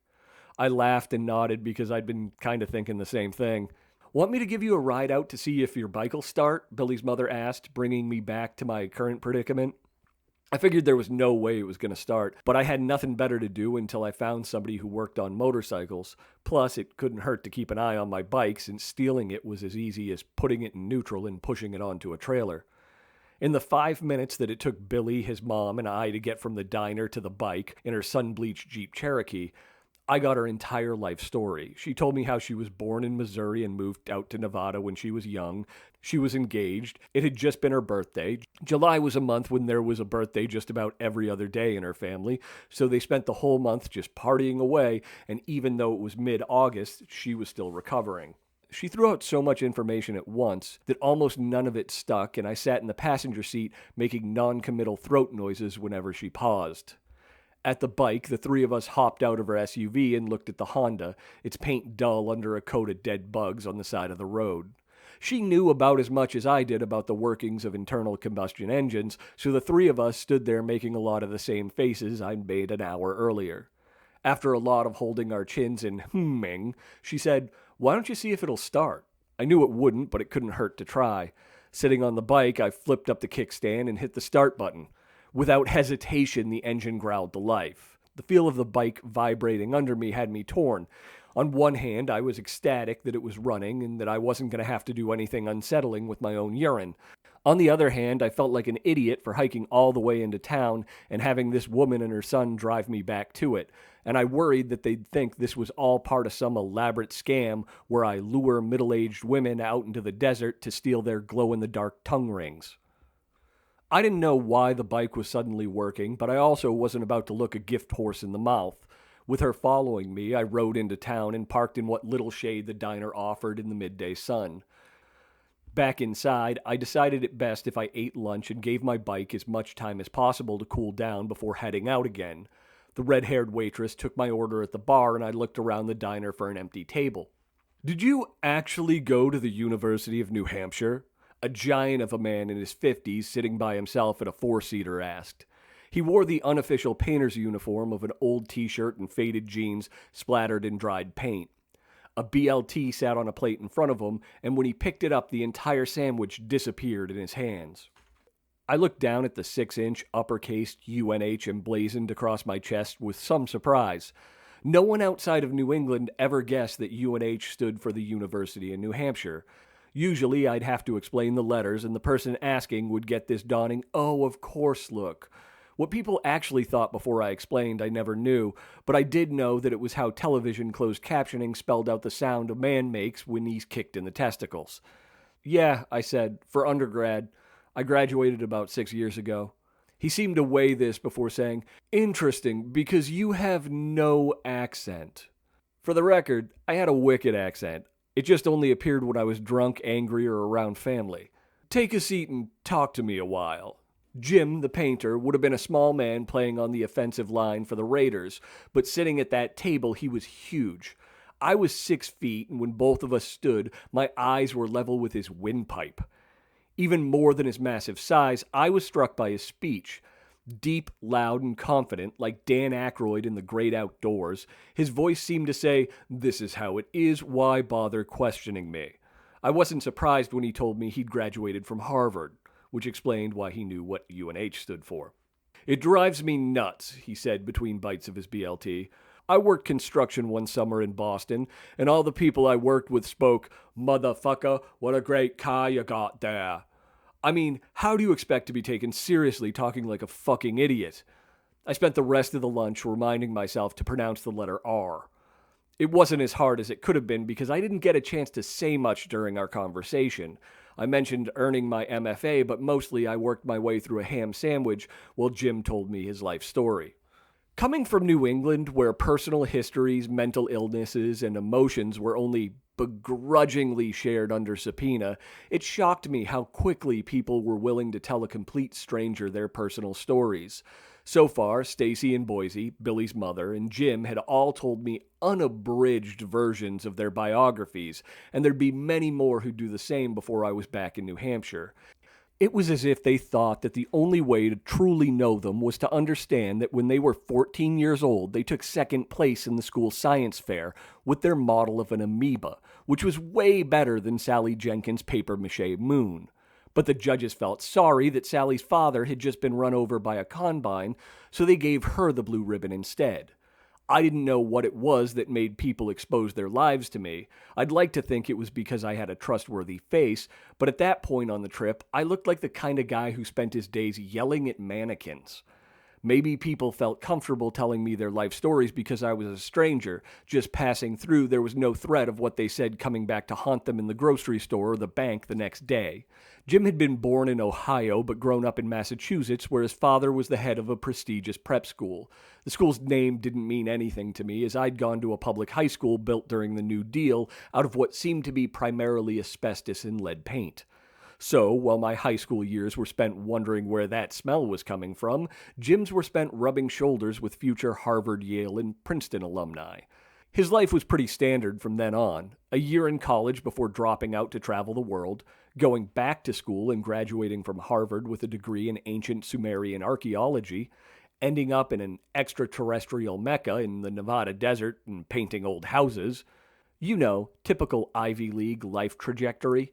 I laughed and nodded because I'd been kind of thinking the same thing. "Want me to give you a ride out to see if your bike will start?" Billy's mother asked, bringing me back to my current predicament. I figured there was no way it was going to start, but I had nothing better to do until I found somebody who worked on motorcycles. Plus, it couldn't hurt to keep an eye on my bike, since stealing it was as easy as putting it in neutral and pushing it onto a trailer. In the 5 minutes that it took Billy, his mom, and I to get from the diner to the bike in her sun-bleached Jeep Cherokee, I got her entire life story. She told me how she was born in Missouri and moved out to Nevada when she was young. She was engaged. It had just been her birthday. July was a month when there was a birthday just about every other day in her family, so they spent the whole month just partying away, and even though it was mid-August, she was still recovering. She threw out so much information at once that almost none of it stuck, and I sat in the passenger seat making non-committal throat noises whenever she paused. At the bike, the three of us hopped out of her SUV and looked at the Honda, its paint dull under a coat of dead bugs on the side of the road. She knew about as much as I did about the workings of internal combustion engines, so the three of us stood there making a lot of the same faces I'd made an hour earlier. After a lot of holding our chins and hmming, she said, "Why don't you see if it'll start?" I knew it wouldn't, but it couldn't hurt to try. Sitting on the bike, I flipped up the kickstand and hit the start button. Without hesitation, the engine growled to life. The feel of the bike vibrating under me had me torn. On one hand, I was ecstatic that it was running and that I wasn't going to have to do anything unsettling with my own urine. On the other hand, I felt like an idiot for hiking all the way into town and having this woman and her son drive me back to it, and I worried that they'd think this was all part of some elaborate scam where I lure middle-aged women out into the desert to steal their glow-in-the-dark tongue rings. I didn't know why the bike was suddenly working, but I also wasn't about to look a gift horse in the mouth. With her following me, I rode into town and parked in what little shade the diner offered in the midday sun. Back inside, I decided it best if I ate lunch and gave my bike as much time as possible to cool down before heading out again. The red-haired waitress took my order at the bar and I looked around the diner for an empty table. "Did you actually go to the University of New Hampshire?" A giant of a man in his 50s sitting by himself at a four-seater asked. He wore the unofficial painter's uniform of an old t-shirt and faded jeans splattered in dried paint. A BLT sat on a plate in front of him, and when he picked it up, the entire sandwich disappeared in his hands. I looked down at the 6-inch uppercased UNH emblazoned across my chest with some surprise. No one outside of New England ever guessed that UNH stood for the University of New Hampshire. Usually I'd have to explain the letters, and the person asking would get this dawning, "Oh, of course look." What people actually thought before I explained, I never knew, but I did know that it was how television closed captioning spelled out the sound a man makes when he's kicked in the testicles. "Yeah," I said, "for undergrad. I graduated about 6 years ago." He seemed to weigh this before saying, "Interesting, because you have no accent." For the record, I had a wicked accent. It just only appeared when I was drunk, angry, or around family. "Take a seat and talk to me a while." Jim, the painter, would have been a small man playing on the offensive line for the Raiders, but sitting at that table, he was huge. I was 6 feet, and when both of us stood, my eyes were level with his windpipe. Even more than his massive size, I was struck by his speech. Deep, loud, and confident, like Dan Aykroyd in The Great Outdoors, his voice seemed to say, "This is how it is, why bother questioning me?" I wasn't surprised when he told me he'd graduated from Harvard, which explained why he knew what UNH stood for. "It drives me nuts," he said between bites of his BLT. "I worked construction one summer in Boston, and all the people I worked with spoke, 'Motherfucker, what a great car you got there.' I mean, how do you expect to be taken seriously talking like a fucking idiot?" I spent the rest of the lunch reminding myself to pronounce the letter R. It wasn't as hard as it could have been because I didn't get a chance to say much during our conversation. I mentioned earning my MFA, but mostly I worked my way through a ham sandwich while Jim told me his life story. Coming from New England, where personal histories, mental illnesses, and emotions were only begrudgingly shared under subpoena, it shocked me how quickly people were willing to tell a complete stranger their personal stories. So far, Stacy in Boise, Billy's mother, and Jim had all told me unabridged versions of their biographies, and there'd be many more who'd do the same before I was back in New Hampshire. It was as if they thought that the only way to truly know them was to understand that when they were 14 years old, they took second place in the school science fair with their model of an amoeba, which was way better than Sally Jenkins' papier-mâché moon. But the judges felt sorry that Sally's father had just been run over by a combine, so they gave her the blue ribbon instead. I didn't know what it was that made people expose their lives to me. I'd like to think it was because I had a trustworthy face, but at that point on the trip, I looked like the kind of guy who spent his days yelling at mannequins. Maybe people felt comfortable telling me their life stories because I was a stranger. Just passing through, there was no threat of what they said coming back to haunt them in the grocery store or the bank the next day. Jim had been born in Ohio but grown up in Massachusetts, where his father was the head of a prestigious prep school. The school's name didn't mean anything to me, as I'd gone to a public high school built during the New Deal out of what seemed to be primarily asbestos and lead paint. So, while my high school years were spent wondering where that smell was coming from, Jim's were spent rubbing shoulders with future Harvard, Yale, and Princeton alumni. His life was pretty standard from then on. A year in college before dropping out to travel the world, going back to school and graduating from Harvard with a degree in ancient Sumerian archaeology, ending up in an extraterrestrial mecca in the Nevada desert and painting old houses. You know, typical Ivy League life trajectory.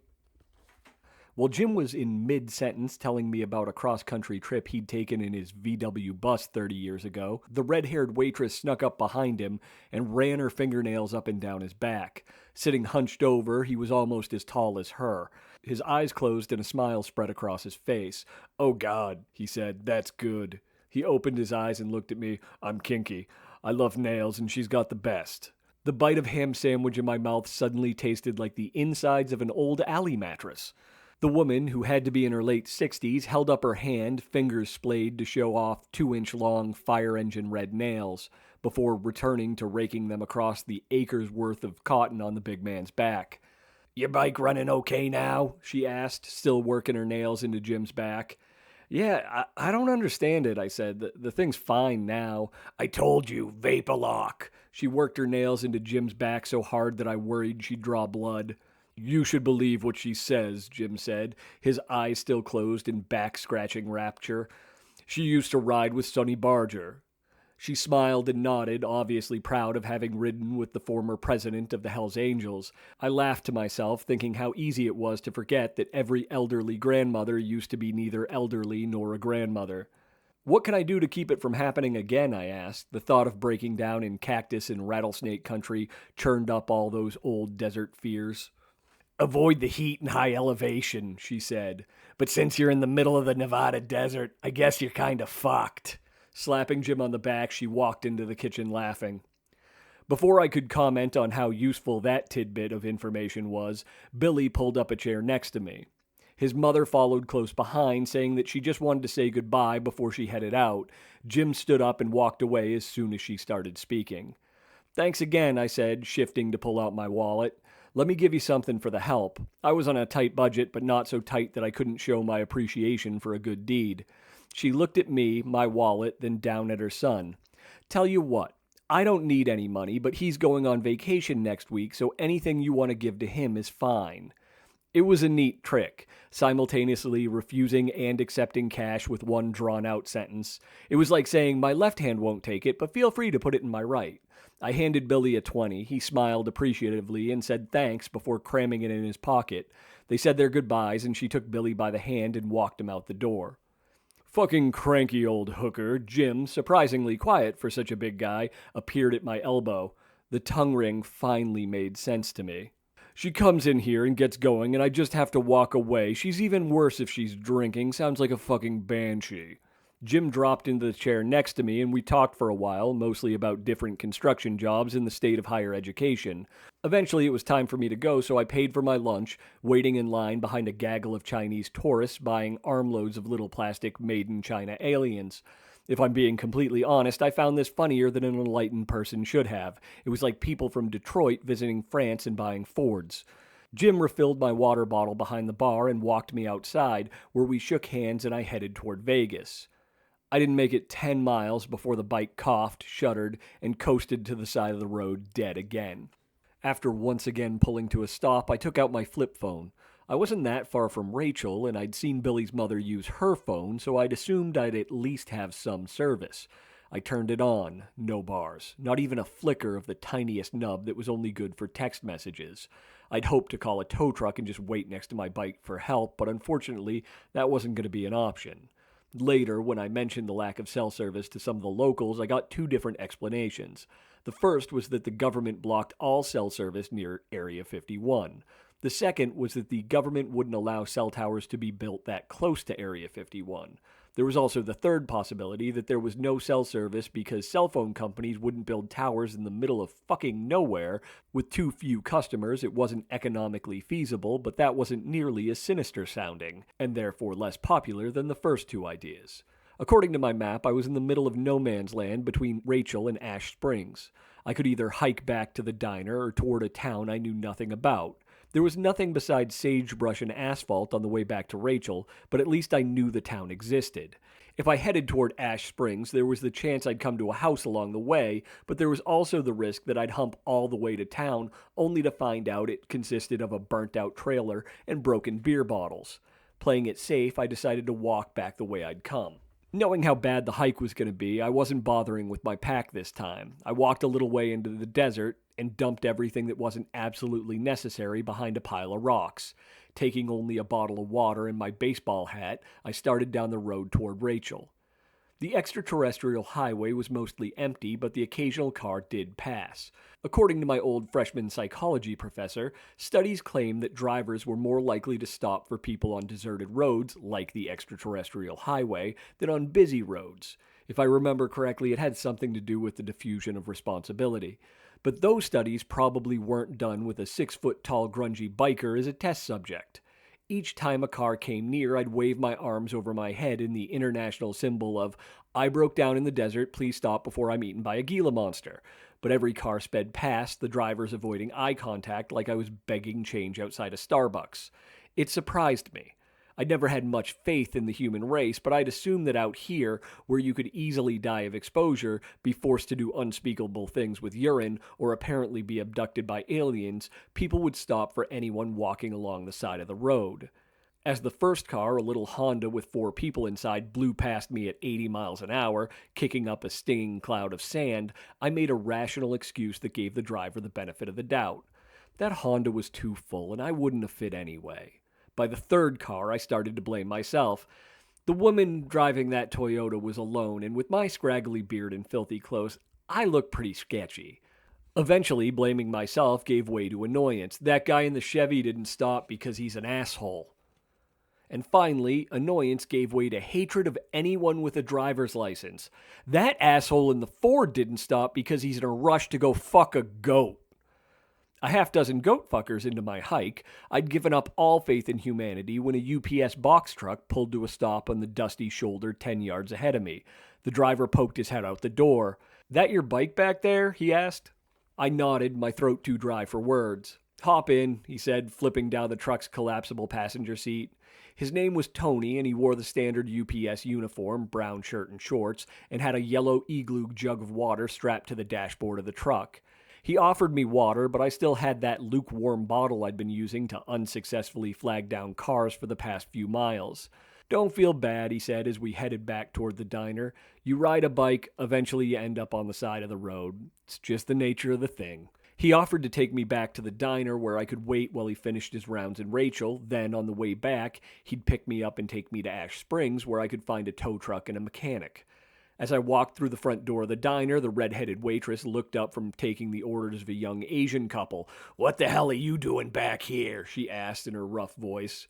While Jim was in mid-sentence telling me about a cross-country trip he'd taken in his VW bus 30 years ago, the red-haired waitress snuck up behind him and ran her fingernails up and down his back. Sitting hunched over, he was almost as tall as her. His eyes closed and a smile spread across his face. "Oh God," he said, "that's good." He opened his eyes and looked at me. "I'm kinky. I love nails and she's got the best." The bite of ham sandwich in my mouth suddenly tasted like the insides of an old alley mattress. The woman, who had to be in her late 60s, held up her hand, fingers splayed to show off 2-inch-long fire-engine red nails, before returning to raking them across the acres worth of cotton on the big man's back. "Your bike running okay now?" she asked, still working her nails into Jim's back. "Yeah, I don't understand it," I said. The thing's fine now." "I told you, vapor lock." She worked her nails into Jim's back so hard that I worried she'd draw blood. "You should believe what she says," Jim said, his eyes still closed in back-scratching rapture. "She used to ride with Sonny Barger." She smiled and nodded, obviously proud of having ridden with the former president of the Hells Angels. I laughed to myself, thinking how easy it was to forget that every elderly grandmother used to be neither elderly nor a grandmother. "What can I do to keep it from happening again?" I asked. The thought of breaking down in cactus and rattlesnake country churned up all those old desert fears. "Avoid the heat and high elevation," she said. "But since you're in the middle of the Nevada desert, I guess you're kind of fucked." Slapping Jim on the back, she walked into the kitchen laughing. Before I could comment on how useful that tidbit of information was, Billy pulled up a chair next to me. His mother followed close behind, saying that she just wanted to say goodbye before she headed out. Jim stood up and walked away as soon as she started speaking. "Thanks again," I said, shifting to pull out my wallet. "Let me give you something for the help." I was on a tight budget, but not so tight that I couldn't show my appreciation for a good deed. She looked at me, my wallet, then down at her son. "Tell you what, I don't need any money, but he's going on vacation next week, so anything you want to give to him is fine." It was a neat trick, simultaneously refusing and accepting cash with one drawn-out sentence. It was like saying, "My left hand won't take it, but feel free to put it in my right." I handed Billy a 20. He smiled appreciatively and said thanks before cramming it in his pocket. They said their goodbyes, and she took Billy by the hand and walked him out the door. Fucking cranky old hooker, Jim, surprisingly quiet for such a big guy, appeared at my elbow. The tongue ring finally made sense to me. "She comes in here and gets going, and I just have to walk away. She's even worse if she's drinking. Sounds like a fucking banshee." Jim dropped into the chair next to me, and we talked for a while, mostly about different construction jobs in the state of higher education. Eventually, it was time for me to go, so I paid for my lunch, waiting in line behind a gaggle of Chinese tourists buying armloads of little plastic made-in-China aliens. If I'm being completely honest, I found this funnier than an enlightened person should have. It was like people from Detroit visiting France and buying Fords. Jim refilled my water bottle behind the bar and walked me outside, where we shook hands and I headed toward Vegas. I didn't make it 10 miles before the bike coughed, shuddered, and coasted to the side of the road dead again. After once again pulling to a stop, I took out my flip phone. I wasn't that far from Rachel, and I'd seen Billy's mother use her phone, so I'd assumed I'd at least have some service. I turned it on. No bars. Not even a flicker of the tiniest nub that was only good for text messages. I'd hoped to call a tow truck and just wait next to my bike for help, but unfortunately, that wasn't going to be an option. Later, when I mentioned the lack of cell service to some of the locals, I got two different explanations. The first was that the government blocked all cell service near Area 51. The second was that the government wouldn't allow cell towers to be built that close to Area 51. There was also the third possibility that there was no cell service because cell phone companies wouldn't build towers in the middle of fucking nowhere. With too few customers, it wasn't economically feasible, but that wasn't nearly as sinister sounding, and therefore less popular than the first two ideas. According to my map, I was in the middle of no man's land between Rachel and Ash Springs. I could either hike back to the diner or toward a town I knew nothing about. There was nothing besides sagebrush and asphalt on the way back to Rachel, but at least I knew the town existed. If I headed toward Ash Springs, there was the chance I'd come to a house along the way, but there was also the risk that I'd hump all the way to town, only to find out it consisted of a burnt-out trailer and broken beer bottles. Playing it safe, I decided to walk back the way I'd come. Knowing how bad the hike was going to be, I wasn't bothering with my pack this time. I walked a little way into the desert and dumped everything that wasn't absolutely necessary behind a pile of rocks. Taking only a bottle of water and my baseball hat, I started down the road toward Rachel. The extraterrestrial highway was mostly empty, but the occasional car did pass. According to my old freshman psychology professor, studies claim that drivers were more likely to stop for people on deserted roads, like the extraterrestrial highway, than on busy roads. If I remember correctly, it had something to do with the diffusion of responsibility. But those studies probably weren't done with a 6-foot-tall grungy biker as a test subject. Each time a car came near, I'd wave my arms over my head in the international symbol of, "I broke down in the desert, please stop before I'm eaten by a Gila monster." But every car sped past, the drivers avoiding eye contact like I was begging change outside a Starbucks. It surprised me. I'd never had much faith in the human race, but I'd assumed that out here, where you could easily die of exposure, be forced to do unspeakable things with urine, or apparently be abducted by aliens, people would stop for anyone walking along the side of the road. As the first car, a little Honda with 4 people inside, blew past me at 80 miles an hour, kicking up a stinging cloud of sand, I made a rational excuse that gave the driver the benefit of the doubt. That Honda was too full, and I wouldn't have fit anyway. By the third car, I started to blame myself. The woman driving that Toyota was alone, and with my scraggly beard and filthy clothes, I looked pretty sketchy. Eventually, blaming myself gave way to annoyance. That guy in the Chevy didn't stop because he's an asshole. And finally, annoyance gave way to hatred of anyone with a driver's license. That asshole in the Ford didn't stop because he's in a rush to go fuck a goat. A half dozen goat fuckers into my hike, I'd given up all faith in humanity when a UPS box truck pulled to a stop on the dusty shoulder 10 yards ahead of me. The driver poked his head out the door. "That your bike back there?" he asked. I nodded, my throat too dry for words. "Hop in," he said, flipping down the truck's collapsible passenger seat. His name was Tony, and he wore the standard UPS uniform, brown shirt and shorts, and had a yellow igloo jug of water strapped to the dashboard of the truck. He offered me water, but I still had that lukewarm bottle I'd been using to unsuccessfully flag down cars for the past few miles. "Don't feel bad," he said as we headed back toward the diner. "You ride a bike, eventually you end up on the side of the road. It's just the nature of the thing." He offered to take me back to the diner where I could wait while he finished his rounds in Rachel. Then, on the way back, he'd pick me up and take me to Ash Springs where I could find a tow truck and a mechanic. As I walked through the front door of the diner, the red-headed waitress looked up from taking the orders of a young Asian couple. "What the hell are you doing back here?" she asked in her rough voice.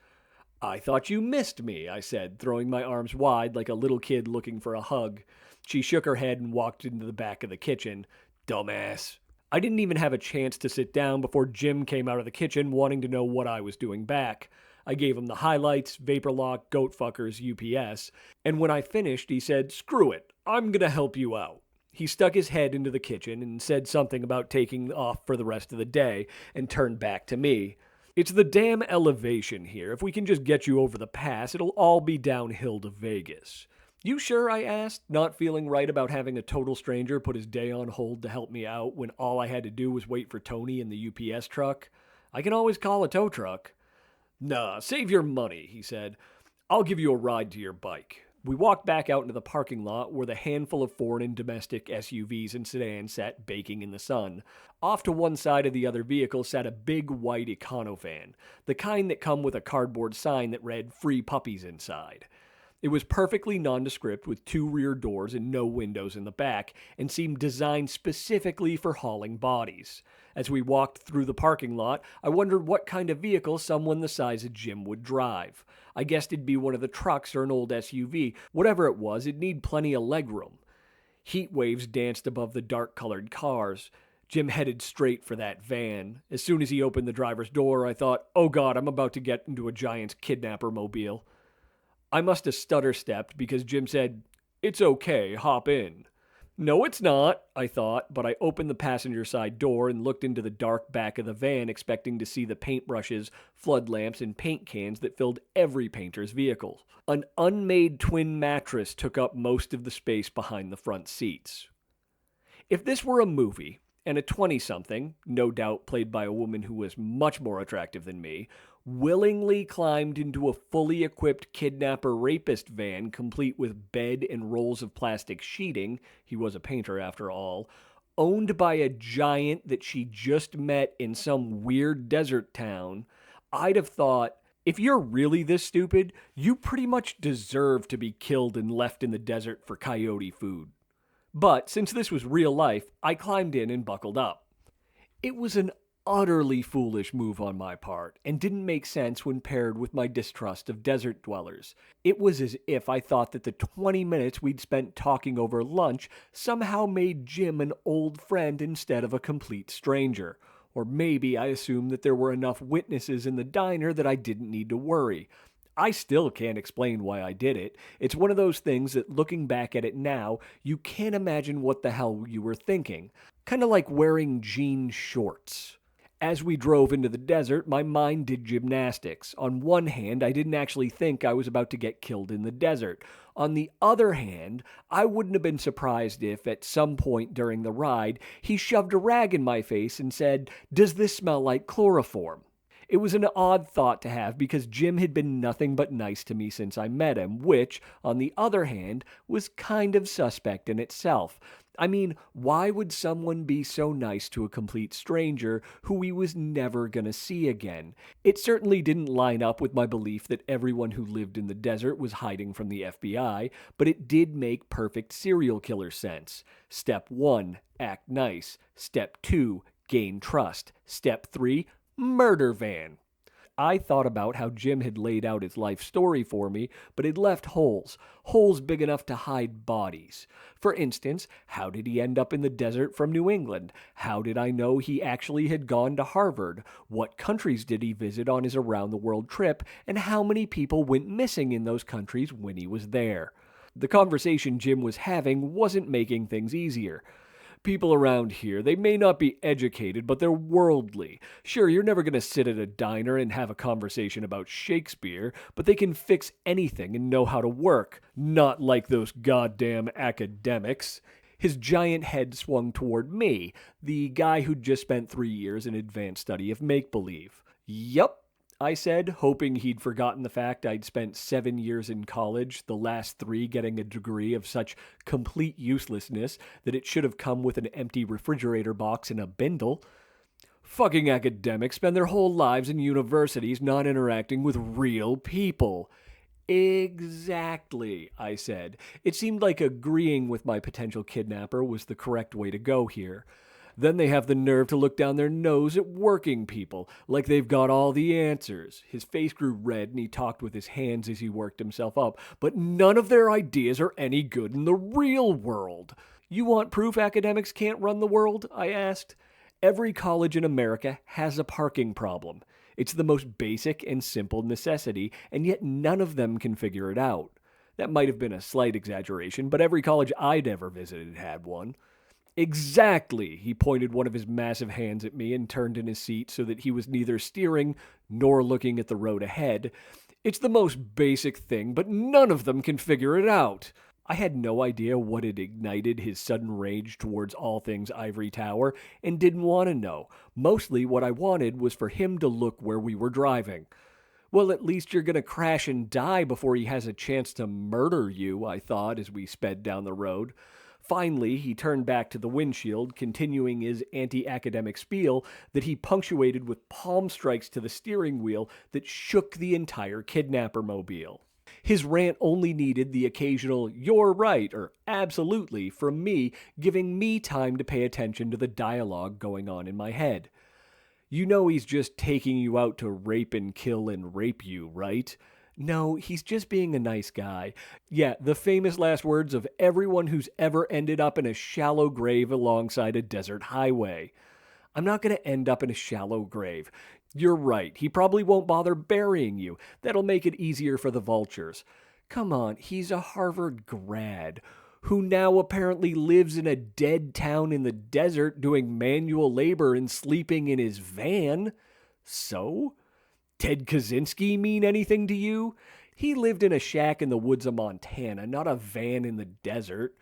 "I thought you missed me," I said, throwing my arms wide like a little kid looking for a hug. She shook her head and walked into the back of the kitchen. "Dumbass." I didn't even have a chance to sit down before Jim came out of the kitchen wanting to know what I was doing back. I gave him the highlights, vapor lock, goat fuckers, UPS, and when I finished, he said, "Screw it, I'm gonna help you out." He stuck his head into the kitchen and said something about taking off for the rest of the day and turned back to me. "It's the damn elevation here. If we can just get you over the pass, it'll all be downhill to Vegas." "You sure?" I asked, not feeling right about having a total stranger put his day on hold to help me out when all I had to do was wait for Tony in the UPS truck. "I can always call a tow truck." "Nah, save your money," he said. "I'll give you a ride to your bike." We walked back out into the parking lot where the handful of foreign and domestic SUVs and sedans sat baking in the sun. Off to one side of the other vehicle sat a big white econovan, the kind that come with a cardboard sign that read "Free Puppies" inside. It was perfectly nondescript with 2 rear doors and no windows in the back, and seemed designed specifically for hauling bodies. As we walked through the parking lot, I wondered what kind of vehicle someone the size of Jim would drive. I guessed it'd be one of the trucks or an old SUV. Whatever it was, it'd need plenty of legroom. Heat waves danced above the dark-colored cars. Jim headed straight for that van. As soon as he opened the driver's door, I thought, "Oh God, I'm about to get into a giant's kidnapper mobile." I must have stutter-stepped because Jim said, "It's okay, hop in." "No, it's not," I thought, but I opened the passenger side door and looked into the dark back of the van expecting to see the paintbrushes, flood lamps, and paint cans that filled every painter's vehicle. An unmade twin mattress took up most of the space behind the front seats. If this were a movie, and a 20-something, no doubt played by a woman who was much more attractive than me, willingly climbed into a fully equipped kidnapper-rapist van complete with bed and rolls of plastic sheeting, he was a painter after all, owned by a giant that she just met in some weird desert town, I'd have thought, if you're really this stupid, you pretty much deserve to be killed and left in the desert for coyote food. But since this was real life, I climbed in and buckled up. It was an utterly foolish move on my part, and didn't make sense when paired with my distrust of desert dwellers. It was as if I thought that the 20 minutes we'd spent talking over lunch somehow made Jim an old friend instead of a complete stranger. Or maybe I assumed that there were enough witnesses in the diner that I didn't need to worry. I still can't explain why I did it. It's one of those things that, looking back at it now, you can't imagine what the hell you were thinking. Kind of like wearing jean shorts. As we drove into the desert, my mind did gymnastics. On one hand, I didn't actually think I was about to get killed in the desert. On the other hand, I wouldn't have been surprised if, at some point during the ride, he shoved a rag in my face and said, "Does this smell like chloroform?" It was an odd thought to have because Jim had been nothing but nice to me since I met him, which, on the other hand, was kind of suspect in itself. I mean, why would someone be so nice to a complete stranger who he was never gonna see again? It certainly didn't line up with my belief that everyone who lived in the desert was hiding from the FBI, but it did make perfect serial killer sense. Step 1, act nice. Step 2, gain trust. Step 3, murder van. I thought about how Jim had laid out his life story for me, but had left holes big enough to hide bodies. For instance, how did he end up in the desert from New England? How did I know he actually had gone to Harvard? What countries did he visit on his around-the-world trip? And how many people went missing in those countries when he was there? The conversation Jim was having wasn't making things easier. People around here, they may not be educated, but they're worldly. Sure, you're never going to sit at a diner and have a conversation about Shakespeare, but they can fix anything and know how to work. Not like those goddamn academics. His giant head swung toward me, the guy who'd just spent 3 years in advanced study of make-believe. Yup, I said, hoping he'd forgotten the fact I'd spent 7 years in college, the last 3 getting a degree of such complete uselessness that it should have come with an empty refrigerator box and a bindle. Fucking academics spend their whole lives in universities not interacting with real people. Exactly, I said. It seemed like agreeing with my potential kidnapper was the correct way to go here. Then they have the nerve to look down their nose at working people, like they've got all the answers. His face grew red and he talked with his hands as he worked himself up. But none of their ideas are any good in the real world. You want proof academics can't run the world? I asked. Every college in America has a parking problem. It's the most basic and simple necessity, and yet none of them can figure it out. That might have been a slight exaggeration, but every college I'd ever visited had one. Exactly! He pointed one of his massive hands at me and turned in his seat so that he was neither steering nor looking at the road ahead. It's the most basic thing, but none of them can figure it out. I had no idea what had ignited his sudden rage towards all things Ivory Tower and didn't want to know. Mostly what I wanted was for him to look where we were driving. Well, at least you're going to crash and die before he has a chance to murder you, I thought as we sped down the road. Finally, he turned back to the windshield, continuing his anti-academic spiel that he punctuated with palm strikes to the steering wheel that shook the entire kidnapper mobile. His rant only needed the occasional "you're right" or "absolutely" from me, giving me time to pay attention to the dialogue going on in my head. You know he's just taking you out to rape and kill and rape you, right? No, he's just being a nice guy. Yeah, the famous last words of everyone who's ever ended up in a shallow grave alongside a desert highway. I'm not going to end up in a shallow grave. You're right, he probably won't bother burying you. That'll make it easier for the vultures. Come on, he's a Harvard grad who now apparently lives in a dead town in the desert doing manual labor and sleeping in his van. So? Ted Kaczynski mean anything to you? He lived in a shack in the woods of Montana, not a van in the desert.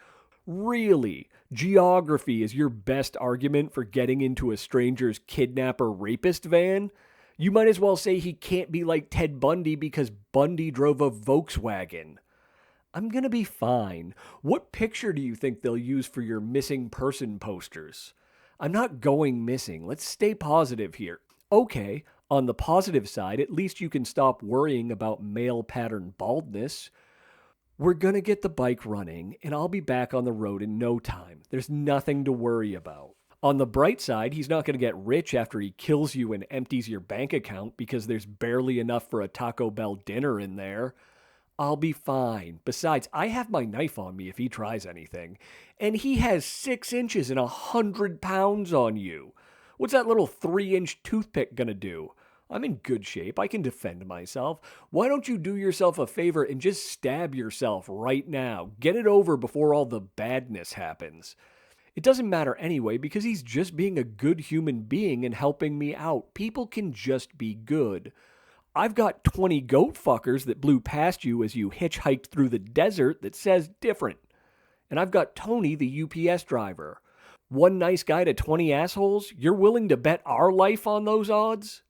Really? Geography is your best argument for getting into a stranger's kidnapper-rapist van? You might as well say he can't be like Ted Bundy because Bundy drove a Volkswagen. I'm gonna be fine. What picture do you think they'll use for your missing person posters? I'm not going missing. Let's stay positive here. Okay, on the positive side, at least you can stop worrying about male pattern baldness. We're gonna get the bike running, and I'll be back on the road in no time. There's nothing to worry about. On the bright side, he's not gonna get rich after he kills you and empties your bank account because there's barely enough for a Taco Bell dinner in there. I'll be fine. Besides, I have my knife on me if he tries anything. And he has 6 inches and 100 pounds on you. What's that little 3-inch toothpick gonna do? I'm in good shape. I can defend myself. Why don't you do yourself a favor and just stab yourself right now? Get it over before all the badness happens. It doesn't matter anyway because he's just being a good human being and helping me out. People can just be good. I've got 20 goat fuckers that blew past you as you hitchhiked through the desert that says different. And I've got Tony, the UPS driver. One nice guy to 20 assholes? You're willing to bet our life on those odds?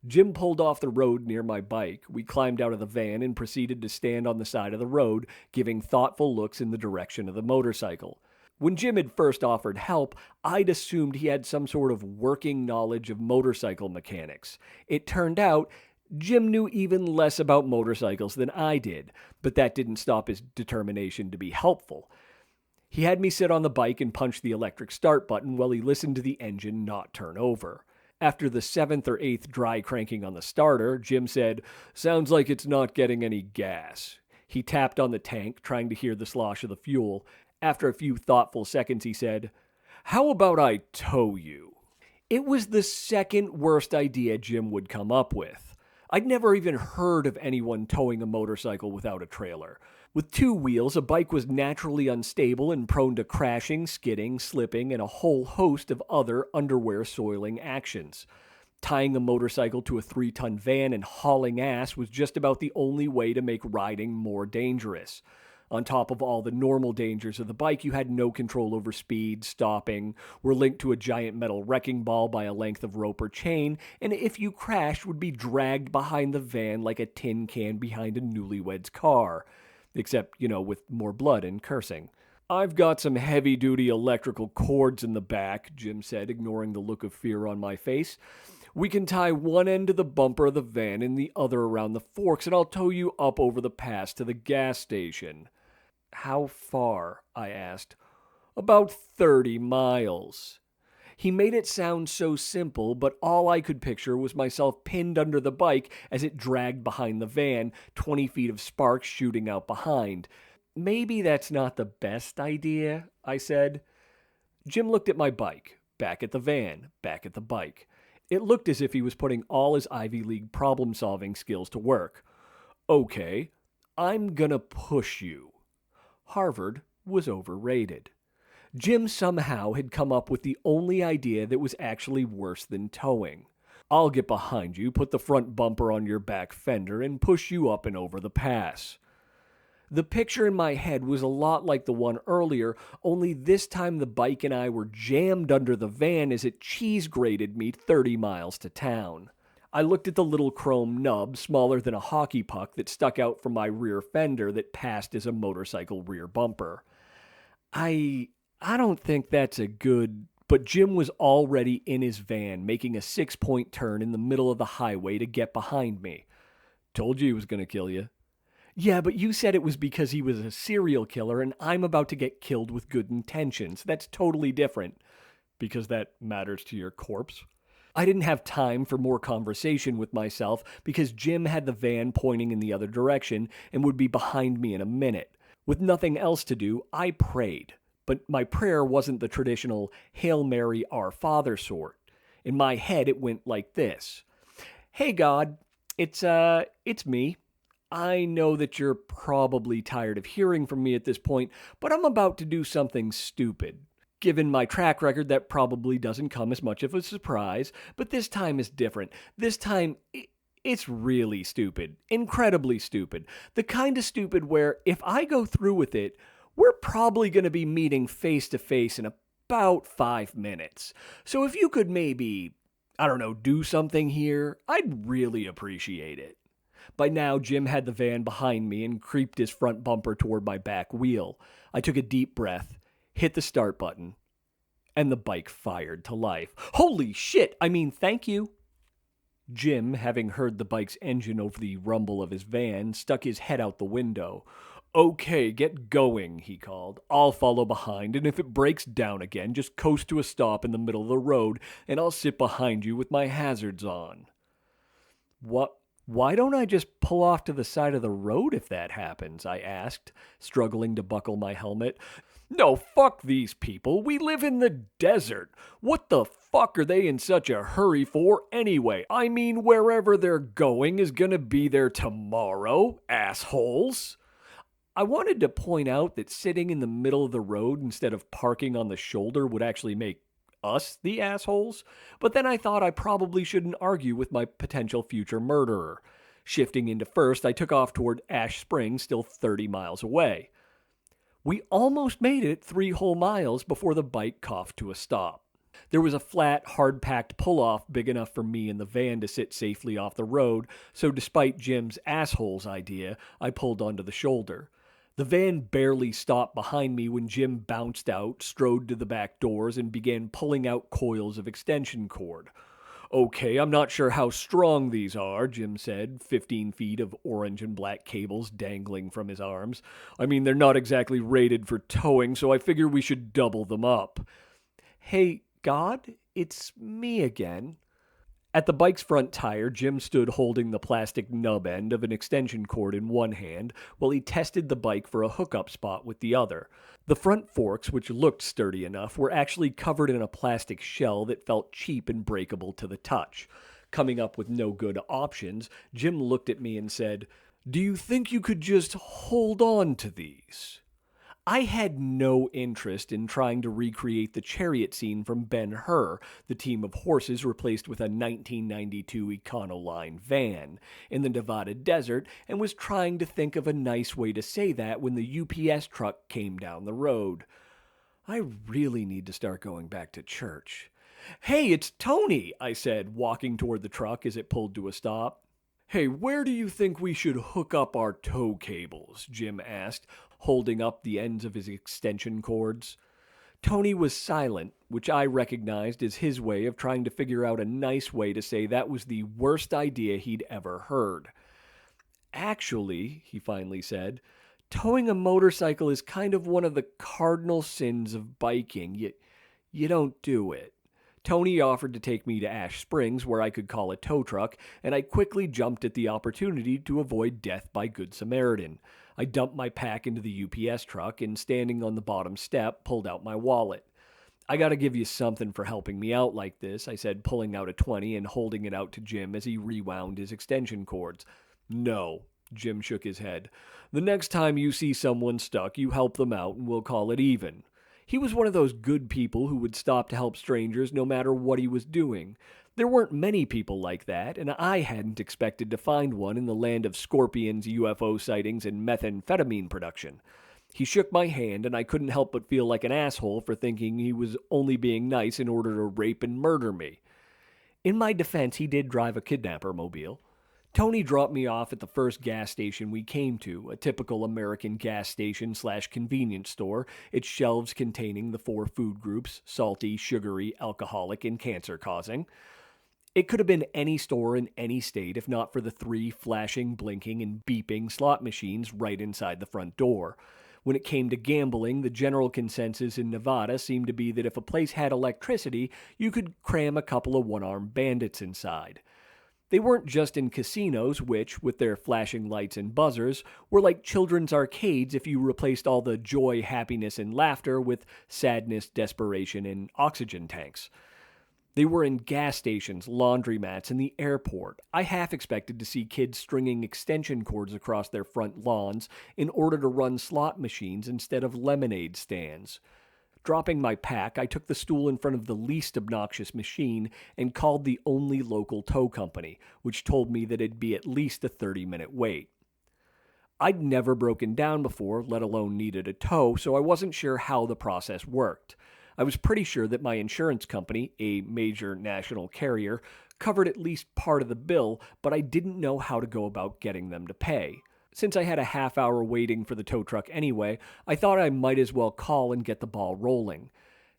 Jim pulled off the road near my bike. We climbed out of the van and proceeded to stand on the side of the road, giving thoughtful looks in the direction of the motorcycle. When Jim had first offered help, I'd assumed he had some sort of working knowledge of motorcycle mechanics. It turned out Jim knew even less about motorcycles than I did, but that didn't stop his determination to be helpful. He had me sit on the bike and punch the electric start button while he listened to the engine not turn over. After the seventh or eighth dry cranking on the starter, Jim said, "Sounds like it's not getting any gas." He tapped on the tank, trying to hear the slosh of the fuel. After a few thoughtful seconds, he said, "How about I tow you?" It was the second worst idea Jim would come up with. I'd never even heard of anyone towing a motorcycle without a trailer. With two wheels, a bike was naturally unstable and prone to crashing, skidding, slipping, and a whole host of other underwear-soiling actions. Tying a motorcycle to a 3-ton van and hauling ass was just about the only way to make riding more dangerous. On top of all the normal dangers of the bike, you had no control over speed, stopping, were linked to a giant metal wrecking ball by a length of rope or chain, and if you crashed, would be dragged behind the van like a tin can behind a newlywed's car. Except, with more blood and cursing. "I've got some heavy-duty electrical cords in the back," Jim said, ignoring the look of fear on my face. "We can tie one end to the bumper of the van and the other around the forks, and I'll tow you up over the pass to the gas station." "How far?" I asked. "About 30 miles. He made it sound so simple, but all I could picture was myself pinned under the bike as it dragged behind the van, 20 feet of sparks shooting out behind. "Maybe that's not the best idea," I said. Jim looked at my bike, back at the van, back at the bike. It looked as if he was putting all his Ivy League problem-solving skills to work. "Okay, I'm gonna push you." Harvard was overrated. Jim somehow had come up with the only idea that was actually worse than towing. "I'll get behind you, put the front bumper on your back fender, and push you up and over the pass." The picture in my head was a lot like the one earlier, only this time the bike and I were jammed under the van as it cheese-grated me 30 miles to town. I looked at the little chrome nub, smaller than a hockey puck, that stuck out from my rear fender that passed as a motorcycle rear bumper. I don't think that's a good... But Jim was already in his van, making a 6-point turn in the middle of the highway to get behind me. "Told you he was going to kill you." "Yeah, but you said it was because he was a serial killer, and I'm about to get killed with good intentions. That's totally different." "Because that matters to your corpse?" I didn't have time for more conversation with myself because Jim had the van pointing in the other direction and would be behind me in a minute. With nothing else to do, I prayed. But my prayer wasn't the traditional Hail Mary, Our Father sort. In my head, it went like this. "Hey God, it's me. I know that you're probably tired of hearing from me at this point, but I'm about to do something stupid. Given my track record, that probably doesn't come as much of a surprise, but this time is different. This time, it's really stupid. Incredibly stupid. The kind of stupid where if I go through with it, we're probably going to be meeting face to face in about 5 minutes. So if you could maybe, do something here, I'd really appreciate it." By now, Jim had the van behind me and creeped his front bumper toward my back wheel. I took a deep breath, hit the start button, and the bike fired to life. "Holy shit! Thank you." Jim, having heard the bike's engine over the rumble of his van, stuck his head out the window. "Okay, get going," he called. "I'll follow behind, and if it breaks down again, just coast to a stop in the middle of the road, and I'll sit behind you with my hazards on." Why don't I just pull off to the side of the road if that happens?" I asked, struggling to buckle my helmet. "No, fuck these people. We live in the desert. What the fuck are they in such a hurry for anyway? Wherever they're going is gonna be there tomorrow, assholes." I wanted to point out that sitting in the middle of the road instead of parking on the shoulder would actually make us the assholes, but then I thought I probably shouldn't argue with my potential future murderer. Shifting into first, I took off toward Ash Springs, still 30 miles away. We almost made it 3 whole miles before the bike coughed to a stop. There was a flat, hard-packed pull-off big enough for me and the van to sit safely off the road, so despite Jim's assholes idea, I pulled onto the shoulder. The van barely stopped behind me when Jim bounced out, strode to the back doors, and began pulling out coils of extension cord. "Okay, I'm not sure how strong these are," Jim said, 15 feet of orange and black cables dangling from his arms. "They're not exactly rated for towing, so I figure we should double them up." "Hey, God, it's me again." At the bike's front tire, Jim stood holding the plastic nub end of an extension cord in one hand while he tested the bike for a hookup spot with the other. The front forks, which looked sturdy enough, were actually covered in a plastic shell that felt cheap and breakable to the touch. Coming up with no good options, Jim looked at me and said, "Do you think you could just hold on to these?" I had no interest in trying to recreate the chariot scene from Ben-Hur, the team of horses replaced with a 1992 Econoline van, in the Nevada desert, and was trying to think of a nice way to say that when the UPS truck came down the road. I really need to start going back to church. "Hey, it's Tony," I said, walking toward the truck as it pulled to a stop. "Hey, where do you think we should hook up our tow cables?" Jim asked, holding up the ends of his extension cords. Tony was silent, which I recognized as his way of trying to figure out a nice way to say that was the worst idea he'd ever heard. "Actually," he finally said, "towing a motorcycle is kind of one of the cardinal sins of biking. You don't do it." Tony offered to take me to Ash Springs, where I could call a tow truck, and I quickly jumped at the opportunity to avoid death by Good Samaritan. I dumped my pack into the UPS truck and, standing on the bottom step, pulled out my wallet. "I gotta give you something for helping me out like this," I said, pulling out a 20 and holding it out to Jim as he rewound his extension cords. "No," Jim shook his head. "The next time you see someone stuck, you help them out and we'll call it even." He was one of those good people who would stop to help strangers no matter what he was doing. There weren't many people like that, and I hadn't expected to find one in the land of scorpions, UFO sightings, and methamphetamine production. He shook my hand, and I couldn't help but feel like an asshole for thinking he was only being nice in order to rape and murder me. In my defense, he did drive a kidnapper mobile. Tony dropped me off at the first gas station we came to, a typical American gas station/convenience store, its shelves containing the 4 food groups: salty, sugary, alcoholic, and cancer-causing. It could have been any store in any state if not for the 3 flashing, blinking, and beeping slot machines right inside the front door. When it came to gambling, the general consensus in Nevada seemed to be that if a place had electricity, you could cram a couple of one-armed bandits inside. They weren't just in casinos, which, with their flashing lights and buzzers, were like children's arcades if you replaced all the joy, happiness, and laughter with sadness, desperation, and oxygen tanks. They were in gas stations, laundromats, and the airport. I half expected to see kids stringing extension cords across their front lawns in order to run slot machines instead of lemonade stands. Dropping my pack, I took the stool in front of the least obnoxious machine and called the only local tow company, which told me that it'd be at least a 30-minute wait. I'd never broken down before, let alone needed a tow, so I wasn't sure how the process worked. I was pretty sure that my insurance company, a major national carrier, covered at least part of the bill, but I didn't know how to go about getting them to pay. Since I had a half hour waiting for the tow truck anyway, I thought I might as well call and get the ball rolling.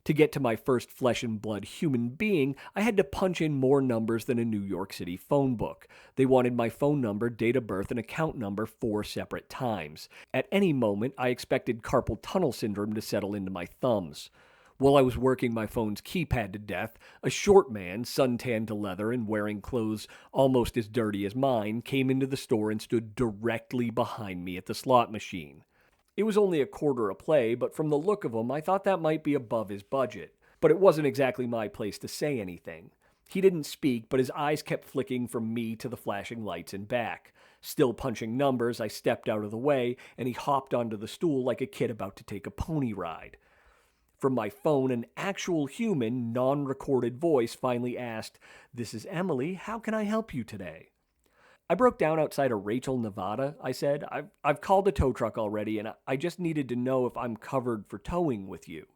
To get to my first flesh and blood human being, I had to punch in more numbers than a New York City phone book. They wanted my phone number, date of birth, and account number 4 separate times. At any moment, I expected carpal tunnel syndrome to settle into my thumbs. While I was working my phone's keypad to death, a short man, suntanned to leather and wearing clothes almost as dirty as mine, came into the store and stood directly behind me at the slot machine. It was only a quarter a play, but from the look of him, I thought that might be above his budget. But it wasn't exactly my place to say anything. He didn't speak, but his eyes kept flicking from me to the flashing lights and back. Still punching numbers, I stepped out of the way, and he hopped onto the stool like a kid about to take a pony ride. From my phone, an actual human, non-recorded voice finally asked, "This is Emily. How can I help you today?" "I broke down outside of Rachel, Nevada," I said. I've called a tow truck already, and I just needed to know if I'm covered for towing with you."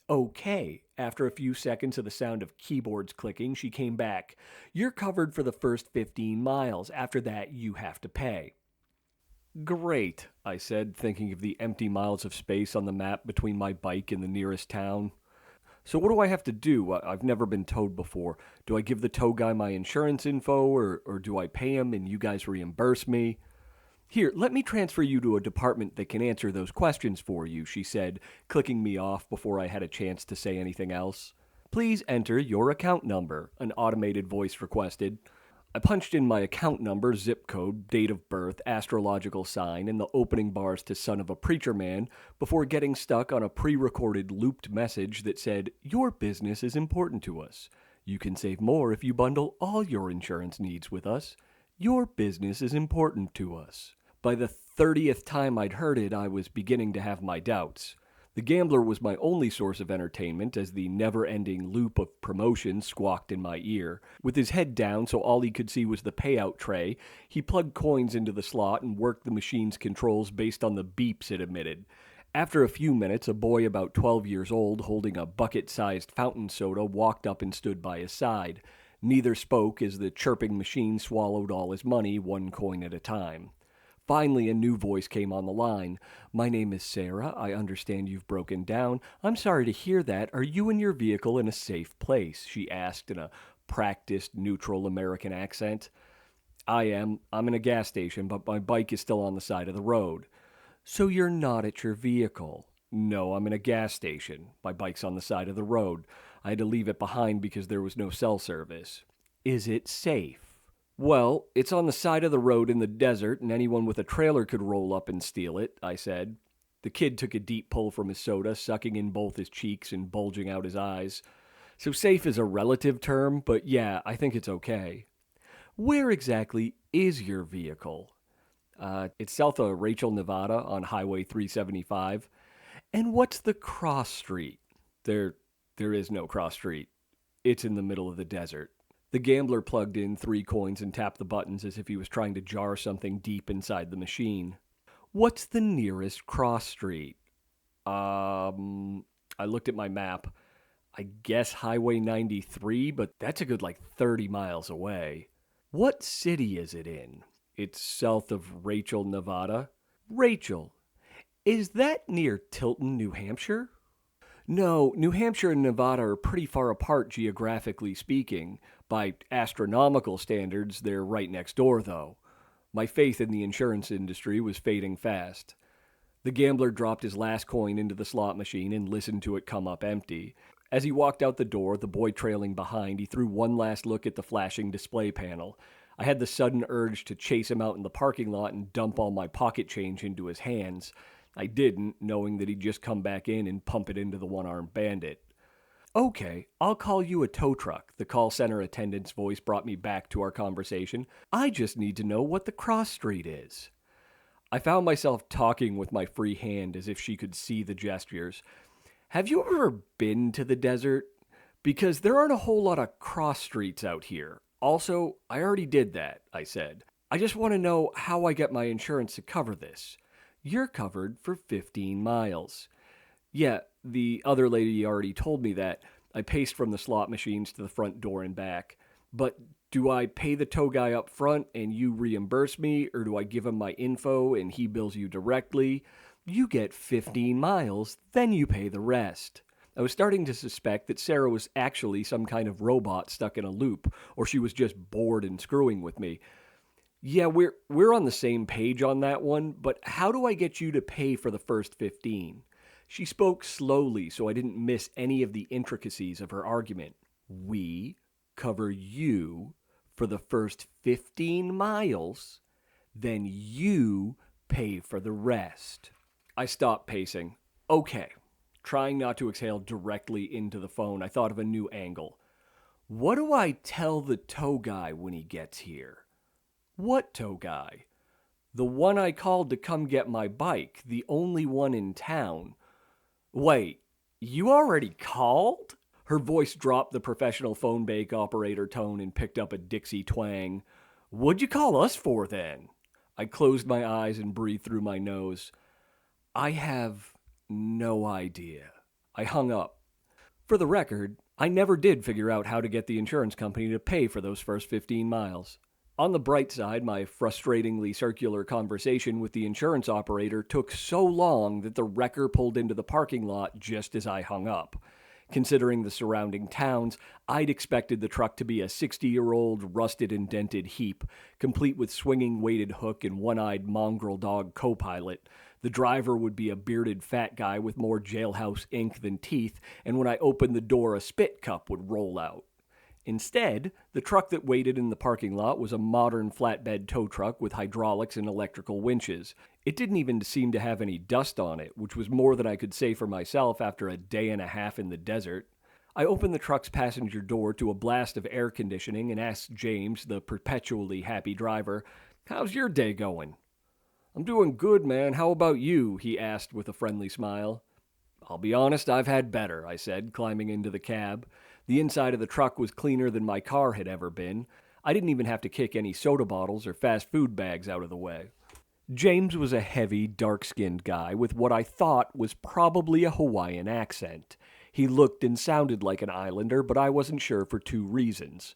"Okay." After a few seconds of the sound of keyboards clicking, she came back. "You're covered for the first 15 miles. After that, you have to pay." "Great," I said, thinking of the empty miles of space on the map between my bike and the nearest town. "So what do I have to do? I've never been towed before. Do I give the tow guy my insurance info, or do I pay him and you guys reimburse me?" "Here, let me transfer you to a department that can answer those questions for you," she said, clicking me off before I had a chance to say anything else. Please enter your account number, an automated voice requested. I punched in my account number, zip code, date of birth, astrological sign, and the opening bars to Son of a Preacher Man before getting stuck on a pre-recorded looped message that said, "Your business is important to us. You can save more if you bundle all your insurance needs with us. Your business is important to us." By the 30th time I'd heard it, I was beginning to have my doubts. The Gambler was my only source of entertainment as the never-ending loop of promotion squawked in my ear. With his head down so all he could see was the payout tray, he plugged coins into the slot and worked the machine's controls based on the beeps it emitted. After a few minutes, a boy about 12 years old holding a bucket-sized fountain soda walked up and stood by his side. Neither spoke as the chirping machine swallowed all his money, one coin at a time. Finally, a new voice came on the line. "My name is Sarah. I understand you've broken down. I'm sorry to hear that. Are you and your vehicle in a safe place?" she asked in a practiced, neutral American accent. "I am. I'm in a gas station, but my bike is still on the side of the road." "So you're not at your vehicle?" "No, I'm in a gas station. My bike's on the side of the road. I had to leave it behind because there was no cell service." "Is it safe?" "Well, it's on the side of the road in the desert, and anyone with a trailer could roll up and steal it," I said. The kid took a deep pull from his soda, sucking in both his cheeks and bulging out his eyes. "So safe is a relative term, but yeah, I think it's okay." "Where exactly is your vehicle?" It's south of Rachel, Nevada, on Highway 375. "And what's the cross street?" There is no cross street. It's in the middle of the desert." The Gambler plugged in 3 coins and tapped the buttons as if he was trying to jar something deep inside the machine. "What's the nearest cross street?" I looked at my map. "I guess Highway 93, but that's a good 30 miles away." "What city is it in?" "It's south of Rachel, Nevada." "Rachel. Is that near Tilton, New Hampshire?" "No, New Hampshire and Nevada are pretty far apart geographically speaking. By astronomical standards, they're right next door, though." My faith in the insurance industry was fading fast. The Gambler dropped his last coin into the slot machine and listened to it come up empty. As he walked out the door, the boy trailing behind, he threw one last look at the flashing display panel. I had the sudden urge to chase him out in the parking lot and dump all my pocket change into his hands. I didn't, knowing that he'd just come back in and pump it into the one-armed bandit. "Okay, I'll call you a tow truck." The call center attendant's voice brought me back to our conversation. "I just need to know what the cross street is." I found myself talking with my free hand as if she could see the gestures. "Have you ever been to the desert? Because there aren't a whole lot of cross streets out here. Also, I already did that," I said. "I just want to know how I get my insurance to cover this." "You're covered for 15 miles. "Yeah, the other lady already told me that." I paced from the slot machines to the front door and back. "But do I pay the tow guy up front and you reimburse me, or do I give him my info and he bills you directly?" "You get 15 miles, then you pay the rest." I was starting to suspect that Sarah was actually some kind of robot stuck in a loop, or she was just bored and screwing with me. "Yeah, we're on the same page on that one, but how do I get you to pay for the first 15? She spoke slowly so I didn't miss any of the intricacies of her argument. "We cover you for the first 15 miles, then you pay for the rest." I stopped pacing. "Okay." Trying not to exhale directly into the phone, I thought of a new angle. "What do I tell the tow guy when he gets here?" "What tow guy?" "The one I called to come get my bike, the only one in town." "Wait, you already called?" Her voice dropped the professional phone bank operator tone and picked up a Dixie twang. "What'd you call us for then?" I closed my eyes and breathed through my nose. "I have no idea." I hung up. For the record, I never did figure out how to get the insurance company to pay for those first 15 miles. On the bright side, my frustratingly circular conversation with the insurance operator took so long that the wrecker pulled into the parking lot just as I hung up. Considering the surrounding towns, I'd expected the truck to be a 60-year-old rusted and dented heap, complete with swinging weighted hook and one-eyed mongrel dog co-pilot. The The driver would be a bearded fat guy with more jailhouse ink than teeth, and when I opened the door, a spit cup would roll out. Instead, the truck that waited in the parking lot was a modern flatbed tow truck with hydraulics and electrical winches. It didn't even seem to have any dust on it, which was more than I could say for myself after a day and a half in the desert. I opened the truck's passenger door to a blast of air conditioning and asked James, the perpetually happy driver, "How's your day going?" "I'm doing good, man. How about you?" he asked with a friendly smile. "I'll be honest, I've had better," I said, climbing into the cab. The inside of the truck was cleaner than my car had ever been. I didn't even have to kick any soda bottles or fast food bags out of the way. James was a heavy, dark-skinned guy with what I thought was probably a Hawaiian accent. He looked and sounded like an islander, but I wasn't sure for two reasons.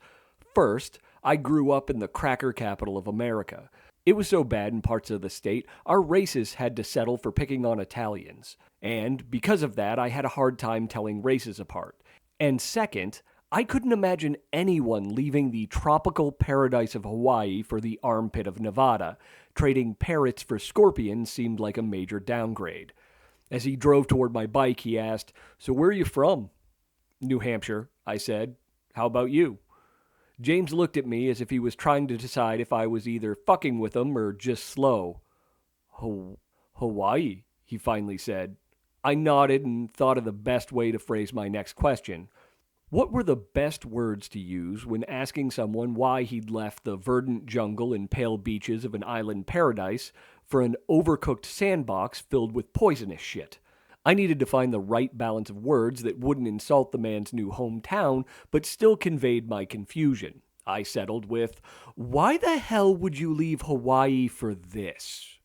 First, I grew up in the cracker capital of America. It was so bad in parts of the state, our racists had to settle for picking on Italians. And because of that, I had a hard time telling races apart. And second, I couldn't imagine anyone leaving the tropical paradise of Hawaii for the armpit of Nevada. Trading parrots for scorpions seemed like a major downgrade. As he drove toward my bike, he asked, "So where are you from?" "New Hampshire," I said. "How about you?" James looked at me as if he was trying to decide if I was either fucking with him or just slow. Hawaii, he finally said. I nodded and thought of the best way to phrase my next question. What were the best words to use when asking someone why he'd left the verdant jungle and pale beaches of an island paradise for an overcooked sandbox filled with poisonous shit? I needed to find the right balance of words that wouldn't insult the man's new hometown, but still conveyed my confusion. I settled with, "Why the hell would you leave Hawaii for this?"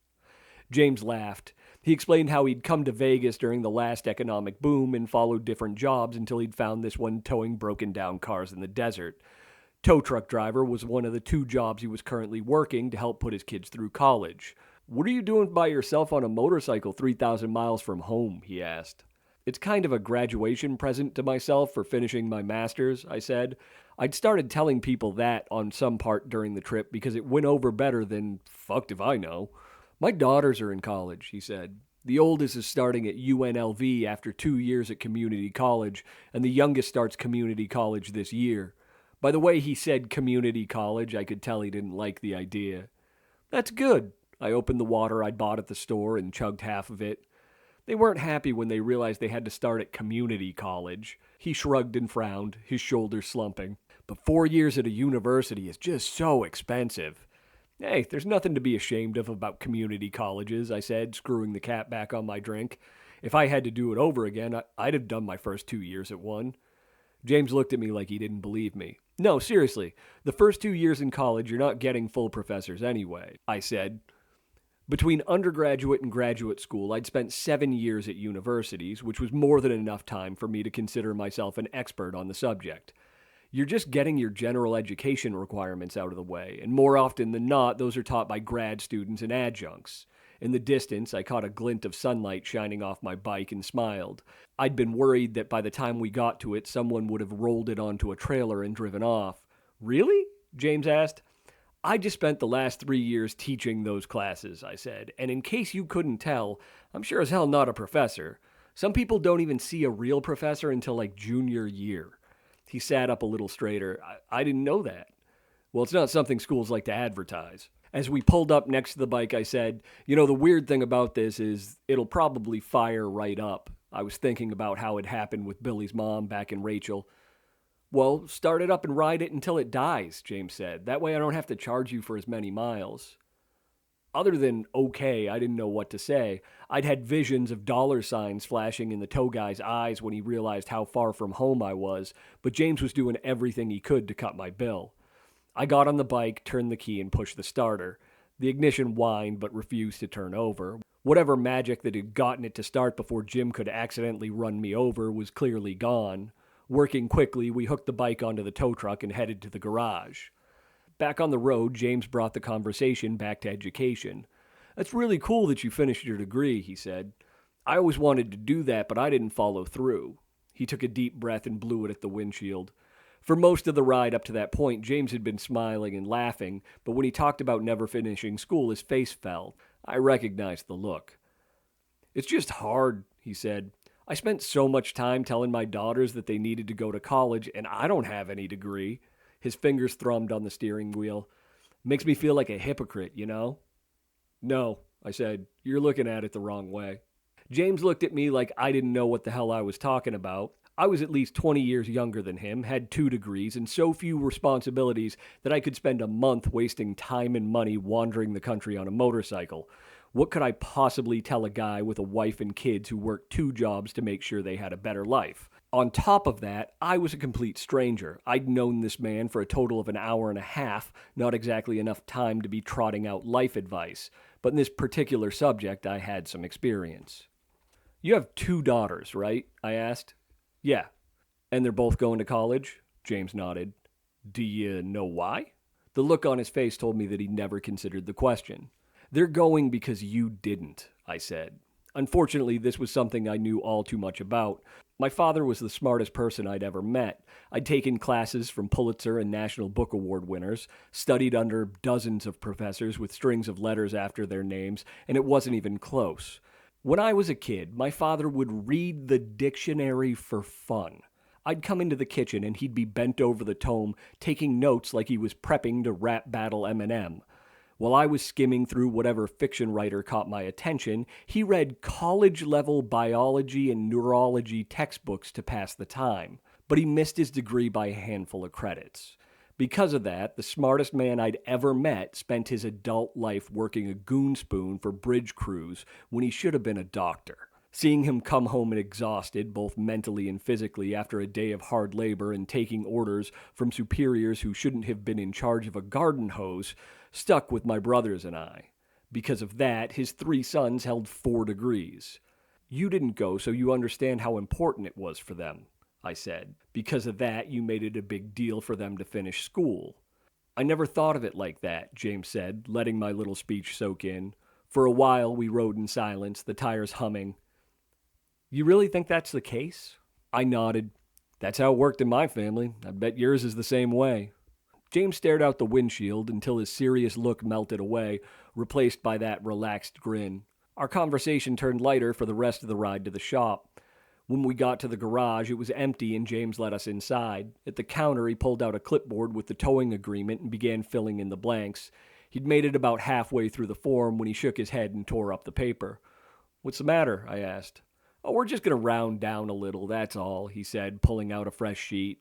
James laughed. He explained how he'd come to Vegas during the last economic boom and followed different jobs until he'd found this one towing broken down cars in the desert. Tow truck driver was one of the two jobs he was currently working to help put his kids through college. "What are you doing by yourself on a motorcycle 3,000 miles from home?" he asked. "It's kind of a graduation present to myself for finishing my master's," I said. I'd started telling people that on some part during the trip because it went over better than fucked if I know. "My daughters are in college," he said. "The oldest is starting at UNLV after 2 years at community college, and the youngest starts community college this year." By the way he said community college, I could tell he didn't like the idea. "That's good." I opened the water I'd bought at the store and chugged half of it. They weren't happy when they realized they had to start at community college. He shrugged and frowned, his shoulders slumping. "But 4 years at a university is just so expensive." "Hey, there's nothing to be ashamed of about community colleges," I said, screwing the cap back on my drink. "If I had to do it over again, I'd have done my first 2 years at one." James looked at me like he didn't believe me. "No, seriously, the first 2 years in college, you're not getting full professors anyway," I said. Between undergraduate and graduate school, I'd spent 7 years at universities, which was more than enough time for me to consider myself an expert on the subject. You're just getting your general education requirements out of the way, and more often than not, those are taught by grad students and adjuncts. In the distance, I caught a glint of sunlight shining off my bike and smiled. I'd been worried that by the time we got to it, someone would have rolled it onto a trailer and driven off. "Really?" James asked. "I just spent the last 3 years teaching those classes," I said, "and in case you couldn't tell, I'm sure as hell not a professor. Some people don't even see a real professor until like junior year." He sat up a little straighter. I didn't know that." "Well, it's not something schools like to advertise." As we pulled up next to the bike, I said, "The weird thing about this is it'll probably fire right up." I was thinking about how it happened with Billy's mom back in Rachel. "Well, start it up and ride it until it dies," James said. "That way I don't have to charge you for as many miles." Other than okay, I didn't know what to say. I'd had visions of dollar signs flashing in the tow guy's eyes when he realized how far from home I was, but James was doing everything he could to cut my bill. I got on the bike, turned the key, and pushed the starter. The ignition whined but refused to turn over. Whatever magic that had gotten it to start before Jim could accidentally run me over was clearly gone. Working quickly, we hooked the bike onto the tow truck and headed to the garage. Back on the road, James brought the conversation back to education. "That's really cool that you finished your degree," he said. "I always wanted to do that, but I didn't follow through." He took a deep breath and blew it at the windshield. For most of the ride up to that point, James had been smiling and laughing, but when he talked about never finishing school, his face fell. I recognized the look. It's just hard, he said. I spent so much time telling my daughters that they needed to go to college, and I don't have any degree. His fingers thrummed on the steering wheel. Makes me feel like a hypocrite, you know? No, I said. You're looking at it the wrong way. James looked at me like I didn't know what the hell I was talking about. I was at least 20 years younger than him, had 2 degrees, and so few responsibilities that I could spend a month wasting time and money wandering the country on a motorcycle. What could I possibly tell a guy with a wife and kids who worked 2 jobs to make sure they had a better life? On top of that, I was a complete stranger. I'd known this man for a total of an hour and a half, not exactly enough time to be trotting out life advice. But in this particular subject, I had some experience. You have 2 daughters, right? I asked. Yeah. And they're both going to college? James nodded. Do you know why? The look on his face told me that he never considered the question. They're going because you didn't, I said. Unfortunately, this was something I knew all too much about. My father was the smartest person I'd ever met. I'd taken classes from Pulitzer and National Book Award winners, studied under dozens of professors with strings of letters after their names, and it wasn't even close. When I was a kid, my father would read the dictionary for fun. I'd come into the kitchen and he'd be bent over the tome, taking notes like he was prepping to rap battle Eminem. While I was skimming through whatever fiction writer caught my attention, he read college-level biology and neurology textbooks to pass the time. But he missed his degree by a handful of credits. Because of that, the smartest man I'd ever met spent his adult life working a goon spoon for bridge crews when he should have been a doctor. Seeing him come home exhausted, both mentally and physically, after a day of hard labor and taking orders from superiors who shouldn't have been in charge of a garden hose, stuck with my brothers and I. Because of that, his 3 sons held 4 degrees. You didn't go, so you understand how important it was for them, I said. Because of that, you made it a big deal for them to finish school. I never thought of it like that, James said, letting my little speech soak in. For a while, we rode in silence, the tires humming. You really think that's the case? I nodded. That's how it worked in my family. I bet yours is the same way. James stared out the windshield until his serious look melted away, replaced by that relaxed grin. Our conversation turned lighter for the rest of the ride to the shop. When we got to the garage, it was empty and James let us inside. At the counter, he pulled out a clipboard with the towing agreement and began filling in the blanks. He'd made it about halfway through the form when he shook his head and tore up the paper. What's the matter? I asked. Oh, we're just going to round down a little, that's all, he said, pulling out a fresh sheet.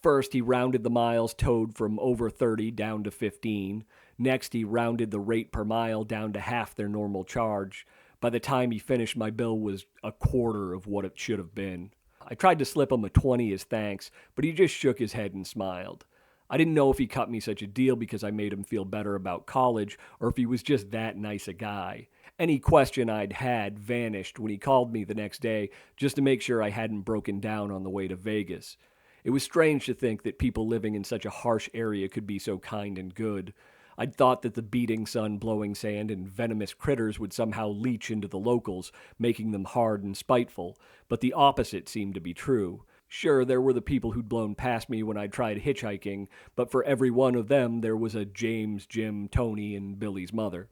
First, he rounded the miles towed from over 30 down to 15. Next, he rounded the rate per mile down to half their normal charge. By the time he finished, my bill was a quarter of what it should have been. I tried to slip him a 20 as thanks, but he just shook his head and smiled. I didn't know if he cut me such a deal because I made him feel better about college or if he was just that nice a guy. Any question I'd had vanished when he called me the next day just to make sure I hadn't broken down on the way to Vegas. It was strange to think that people living in such a harsh area could be so kind and good. I'd thought that the beating sun, blowing sand, and venomous critters would somehow leach into the locals, making them hard and spiteful, but the opposite seemed to be true. Sure, there were the people who'd blown past me when I'd tried hitchhiking, but for every one of them there was a James, Jim, Tony, and Billy's mother.